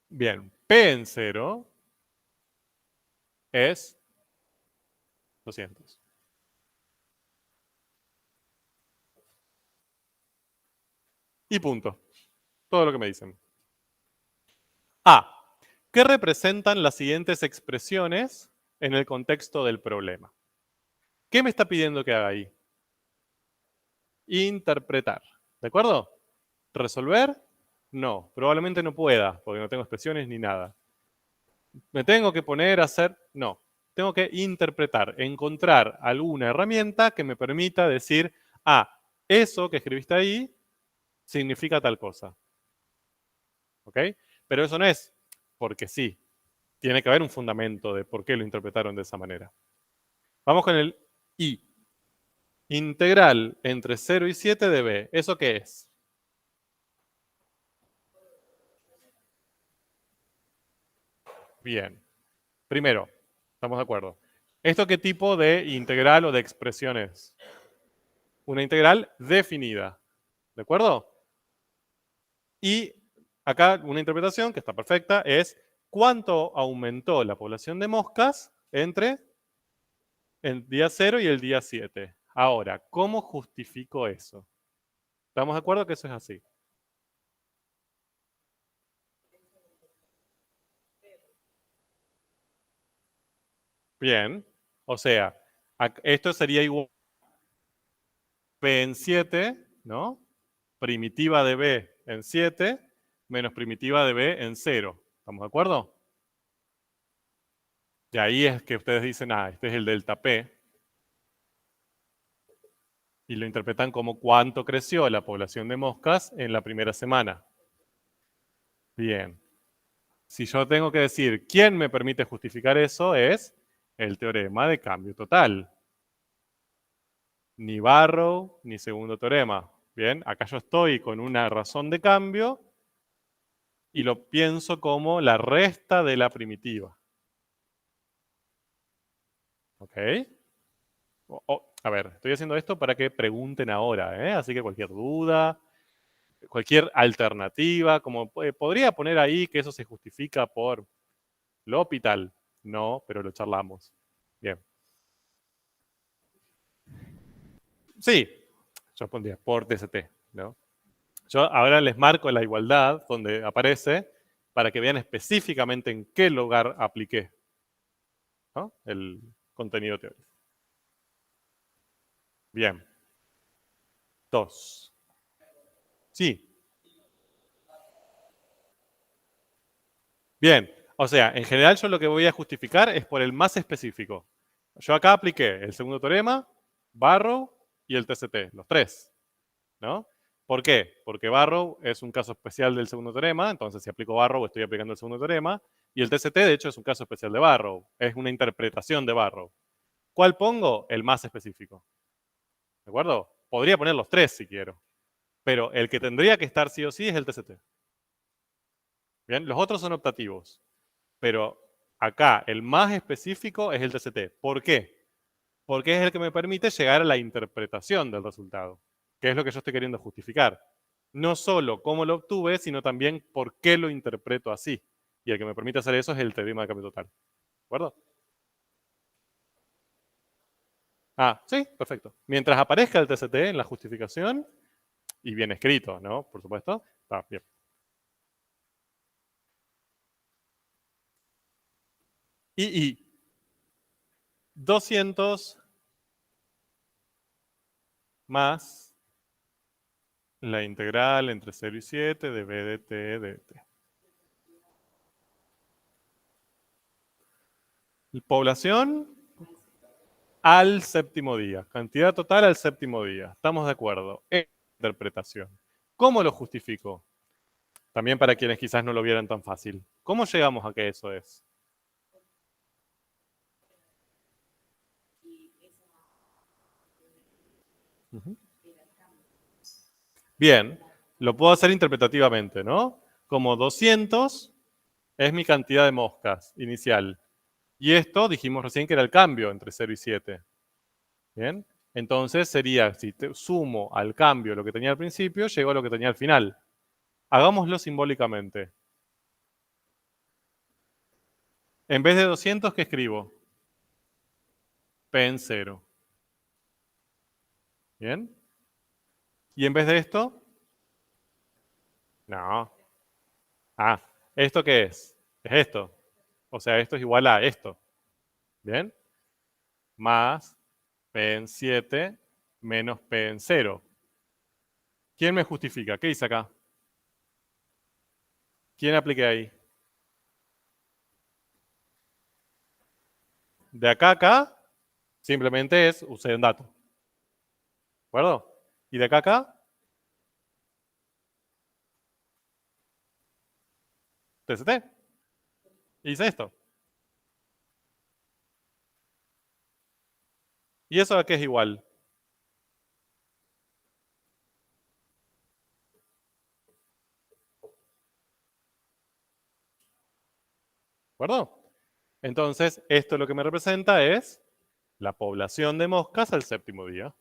Bien. P en 0 es 200. Y punto. Todo lo que me dicen. A. ¿Qué representan las siguientes expresiones en el contexto del problema? ¿Qué me está pidiendo que haga ahí? Interpretar. ¿De acuerdo? ¿Resolver? No, probablemente no pueda, porque no tengo expresiones ni nada. ¿Me tengo que poner a hacer? No. Tengo que interpretar, encontrar alguna herramienta que me permita decir, eso que escribiste ahí significa tal cosa. ¿Ok? Pero eso no es porque sí. Tiene que haber un fundamento de por qué lo interpretaron de esa manera. Vamos con el I. Integral entre 0 y 7 de B. ¿Eso qué es? Bien. Primero, ¿estamos de acuerdo? ¿Esto qué tipo de integral o de expresión es? Una integral definida. ¿De acuerdo? Y acá una interpretación que está perfecta es cuánto aumentó la población de moscas entre el día 0 y el día 7. Ahora, ¿cómo justifico eso? ¿Estamos de acuerdo que eso es así? Bien. O sea, esto sería igual a B en 7, ¿no? Primitiva de B en 7 menos primitiva de B en 0. ¿Estamos de acuerdo? De ahí es que ustedes dicen, este es el delta P. Y lo interpretan como cuánto creció la población de moscas en la primera semana. Bien. Si yo tengo que decir quién me permite justificar eso, es el teorema de cambio total. Ni Barrow, ni segundo teorema. Bien, acá yo estoy con una razón de cambio y lo pienso como la resta de la primitiva. ¿Ok? A ver, estoy haciendo esto para que pregunten ahora, ¿eh? Así que cualquier duda, cualquier alternativa, como podría poner ahí que eso se justifica por L'Hopital. No, pero lo charlamos. Bien. Sí, yo pondría por TST, ¿no? Yo ahora les marco la igualdad donde aparece para que vean específicamente en qué lugar apliqué, ¿no? El contenido teórico. Bien. 2. Sí. Bien. O sea, en general yo lo que voy a justificar es por el más específico. Yo acá apliqué el segundo teorema, Barrow y el TCT, los tres, ¿no? ¿Por qué? Porque Barrow es un caso especial del segundo teorema, entonces si aplico Barrow estoy aplicando el segundo teorema, y el TCT de hecho es un caso especial de Barrow, es una interpretación de Barrow. ¿Cuál pongo? El más específico. ¿De acuerdo? Podría poner los tres si quiero, pero el que tendría que estar sí o sí es el TCT. Bien, los otros son optativos, pero acá el más específico es el TCT. ¿Por qué? Porque es el que me permite llegar a la interpretación del resultado, que es lo que yo estoy queriendo justificar. No solo cómo lo obtuve, sino también por qué lo interpreto así. Y el que me permite hacer eso es el teorema de cambio total. ¿De acuerdo? Ah, sí, perfecto. Mientras aparezca el TCT en la justificación y bien escrito, ¿no? Por supuesto. Está bien. Y 200 más la integral entre 0 y 7 de b de t de t. Población al séptimo día. Cantidad total al séptimo día. Estamos de acuerdo. Interpretación. ¿Cómo lo justifico? También para quienes quizás no lo vieran tan fácil. ¿Cómo llegamos a que eso es? Ujú. Bien, lo puedo hacer interpretativamente, ¿no? Como 200 es mi cantidad de moscas inicial. Y esto dijimos recién que era el cambio entre 0 y 7. Bien, entonces sería, si te sumo al cambio lo que tenía al principio, llego a lo que tenía al final. Hagámoslo simbólicamente. En vez de 200, ¿qué escribo? P en 0. ¿Bien? ¿Y en vez de esto? No. Ah, ¿esto qué es? Es esto. O sea, esto es igual a esto. ¿Bien? Más P en 7 menos P en 0. ¿Quién me justifica? ¿Qué dice acá? ¿Quién aplique ahí? De acá a acá, simplemente es usé un dato. ¿De acuerdo? Y de acá a acá, TCT. Hice esto. ¿Y eso a qué es igual? ¿De acuerdo? Entonces, esto lo que me representa es la población de moscas al séptimo día.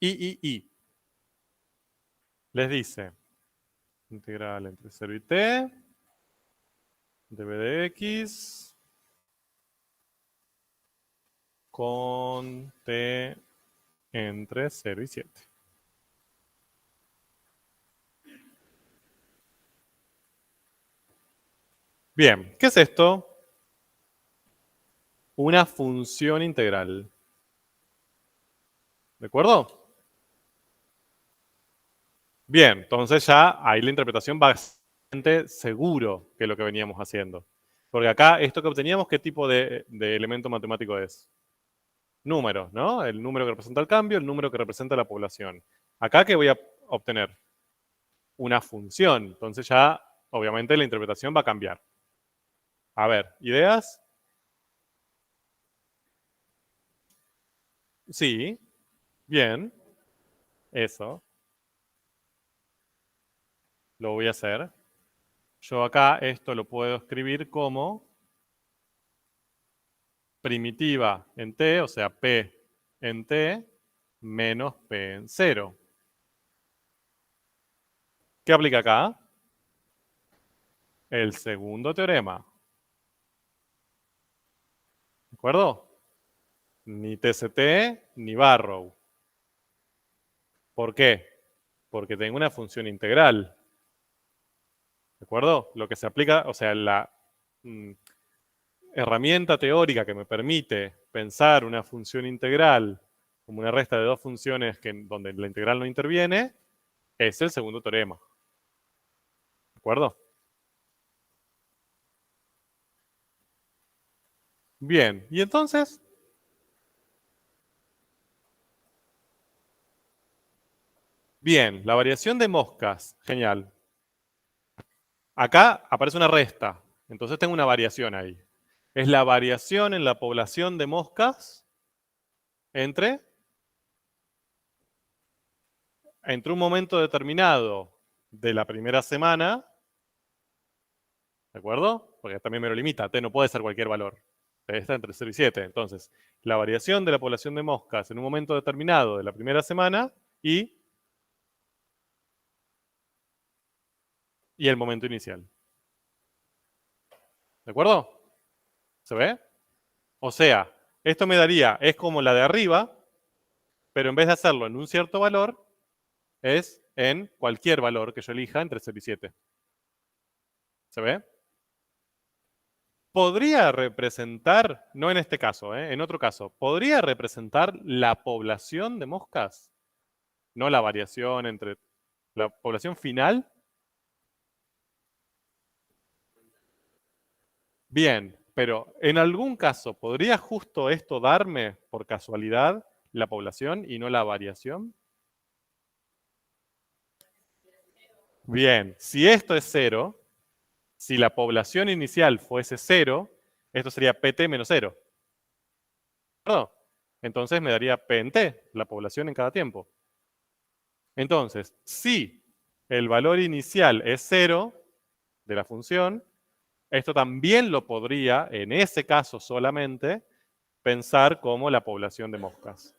Y. Les dice, integral entre 0 y t, de b de x, con t entre 0 y 7. Bien, ¿qué es esto? Una función integral. ¿De acuerdo? Bien, entonces ya ahí la interpretación bastante seguro que es lo que veníamos haciendo. Porque acá, esto que obteníamos, ¿qué tipo de elemento matemático es? Números, ¿no? El número que representa el cambio, el número que representa la población. Acá, ¿qué voy a obtener? Una función. Entonces ya, obviamente, la interpretación va a cambiar. A ver, ¿ideas? Sí, bien, eso, lo voy a hacer. Yo acá esto lo puedo escribir como primitiva en t, o sea, p en t menos p en 0. ¿Qué aplica acá? El segundo teorema. ¿De acuerdo? Ni TCT ni Barrow. ¿Por qué? Porque tengo una función integral. ¿De acuerdo? Lo que se aplica, o sea, la herramienta teórica que me permite pensar una función integral como una resta de dos funciones donde la integral no interviene, es el segundo teorema. ¿De acuerdo? Bien, y entonces, bien, la variación de moscas, genial. Acá aparece una resta, entonces tengo una variación ahí. Es la variación en la población de moscas entre un momento determinado de la primera semana, ¿de acuerdo? Porque también me lo limita, T no puede ser cualquier valor. T está entre 0 y 7. Entonces, la variación de la población de moscas en un momento determinado de la primera semana y el momento inicial. ¿De acuerdo? ¿Se ve? O sea, esto me daría, es como la de arriba, pero en vez de hacerlo en un cierto valor, es en cualquier valor que yo elija entre 0 y 7. ¿Se ve? Podría representar, no en este caso, en otro caso, podría representar la población de moscas, no la variación entre la población final. Bien, pero en algún caso, ¿podría justo esto darme, por casualidad, la población y no la variación? Bien, si esto es 0, si la población inicial fuese 0, esto sería PT menos 0. ¿No? Entonces me daría P en T, la población en cada tiempo. Entonces, si el valor inicial es 0 de la función, esto también lo podría, en ese caso solamente, pensar como la población de moscas.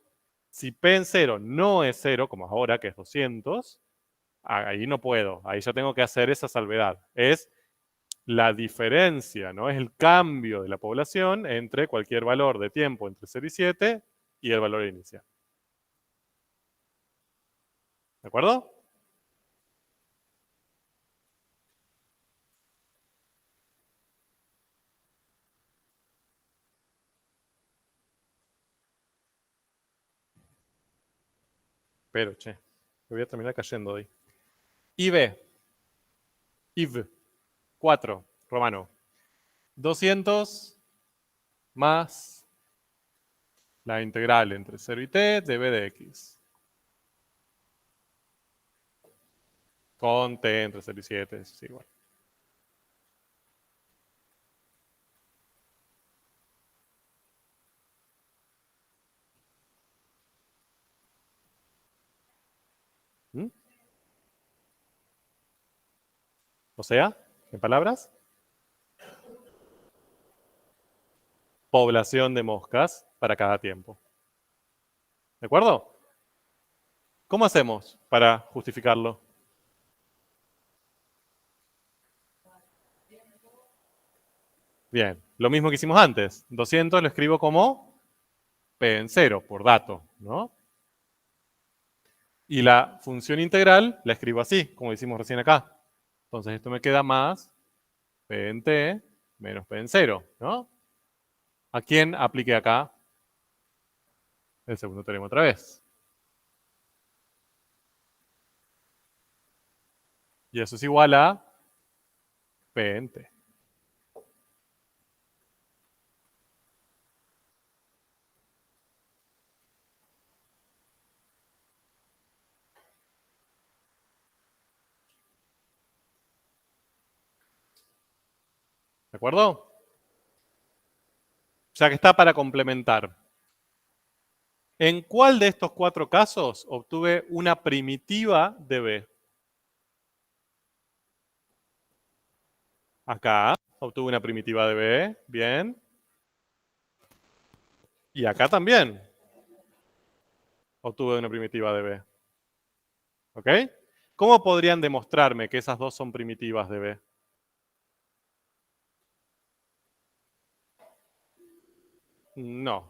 Si P en 0 no es 0, como ahora, que es 200, ahí no puedo. Ahí yo tengo que hacer esa salvedad. Es la diferencia, ¿no? Es el cambio de la población entre cualquier valor de tiempo entre 0 y 7 y el valor inicial. ¿De acuerdo? Pero, che, me voy a terminar cayendo hoy. IV, 4, romano. 200 más la integral entre 0 y t de b de x. Con t entre 0 y 7, es igual. ¿Mm? O sea, en palabras, población de moscas para cada tiempo. ¿De acuerdo? ¿Cómo hacemos para justificarlo? Bien, lo mismo que hicimos antes. 200 lo escribo como P en 0, por dato, ¿no? Y la función integral la escribo así, como hicimos recién acá. Entonces esto me queda más P en T menos P en 0, ¿no? ¿A quién apliqué acá el segundo teorema otra vez? Y eso es igual a P en T. ¿De acuerdo? O sea que está para complementar. ¿En cuál de estos 4 casos obtuve una primitiva de B? Acá obtuve una primitiva de B, bien. Y acá también obtuve una primitiva de B. ¿Ok? ¿Cómo podrían demostrarme que esas dos son primitivas de B? No.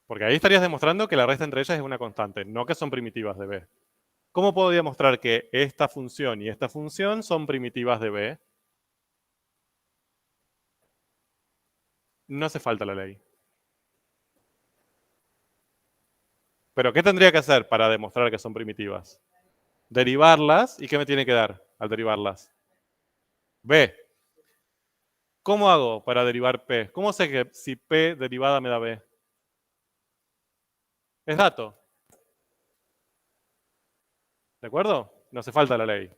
Porque ahí estarías demostrando que la resta entre ellas es una constante, no que son primitivas de B. ¿Cómo puedo demostrar que esta función y esta función son primitivas de B? No hace falta la ley. ¿Pero qué tendría que hacer para demostrar que son primitivas? Derivarlas, ¿y qué me tiene que dar al derivarlas? B. ¿Cómo hago para derivar P? ¿Cómo sé que si P derivada me da B? Es dato. ¿De acuerdo? No hace falta la ley.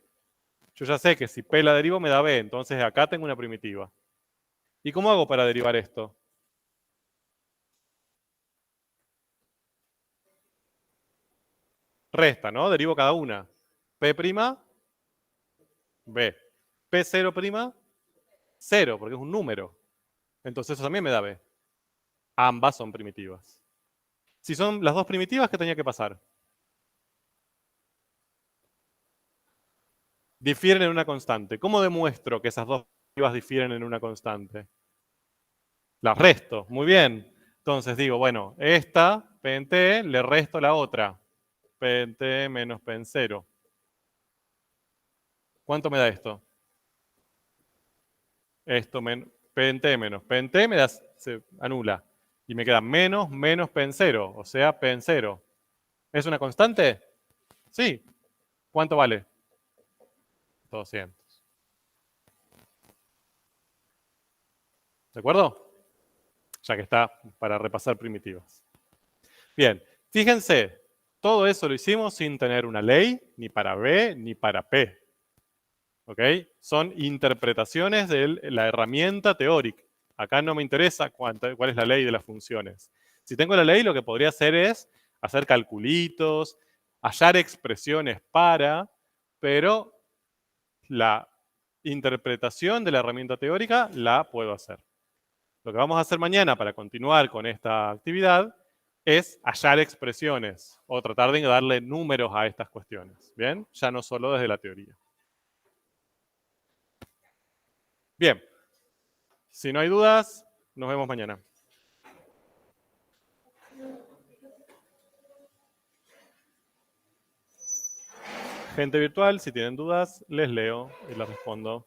Yo ya sé que si P la derivo me da B, entonces acá tengo una primitiva. ¿Y cómo hago para derivar esto? Resta, ¿no? Derivo cada una. P', B. P0', 0, porque es un número. Entonces eso también me da B. Ambas son primitivas. Si son las dos primitivas, ¿qué tenía que pasar? Difieren en una constante. ¿Cómo demuestro que esas dos primitivas difieren en una constante? Las resto. Muy bien. Entonces digo, bueno, esta, P en T, le resto la otra. P en T menos P en 0. ¿Cuánto me da esto? Esto menos P en T menos P en T me da, se anula. Y me queda menos P en 0, o sea, P en 0. ¿Es una constante? Sí. ¿Cuánto vale? 200. ¿De acuerdo? Ya que está para repasar primitivas. Bien, fíjense, todo eso lo hicimos sin tener una ley, ni para B, ni para P. ¿Ok? Son interpretaciones de la herramienta teórica. Acá no me interesa cuál es la ley de las funciones. Si tengo la ley, lo que podría hacer es hacer calculitos, hallar expresiones para, pero la interpretación de la herramienta teórica la puedo hacer. Lo que vamos a hacer mañana para continuar con esta actividad es hallar expresiones o tratar de darle números a estas cuestiones. ¿Bien? Ya no solo desde la teoría. Bien. Si no hay dudas, nos vemos mañana. Gente virtual, si tienen dudas, les leo y les respondo.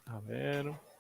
A ver.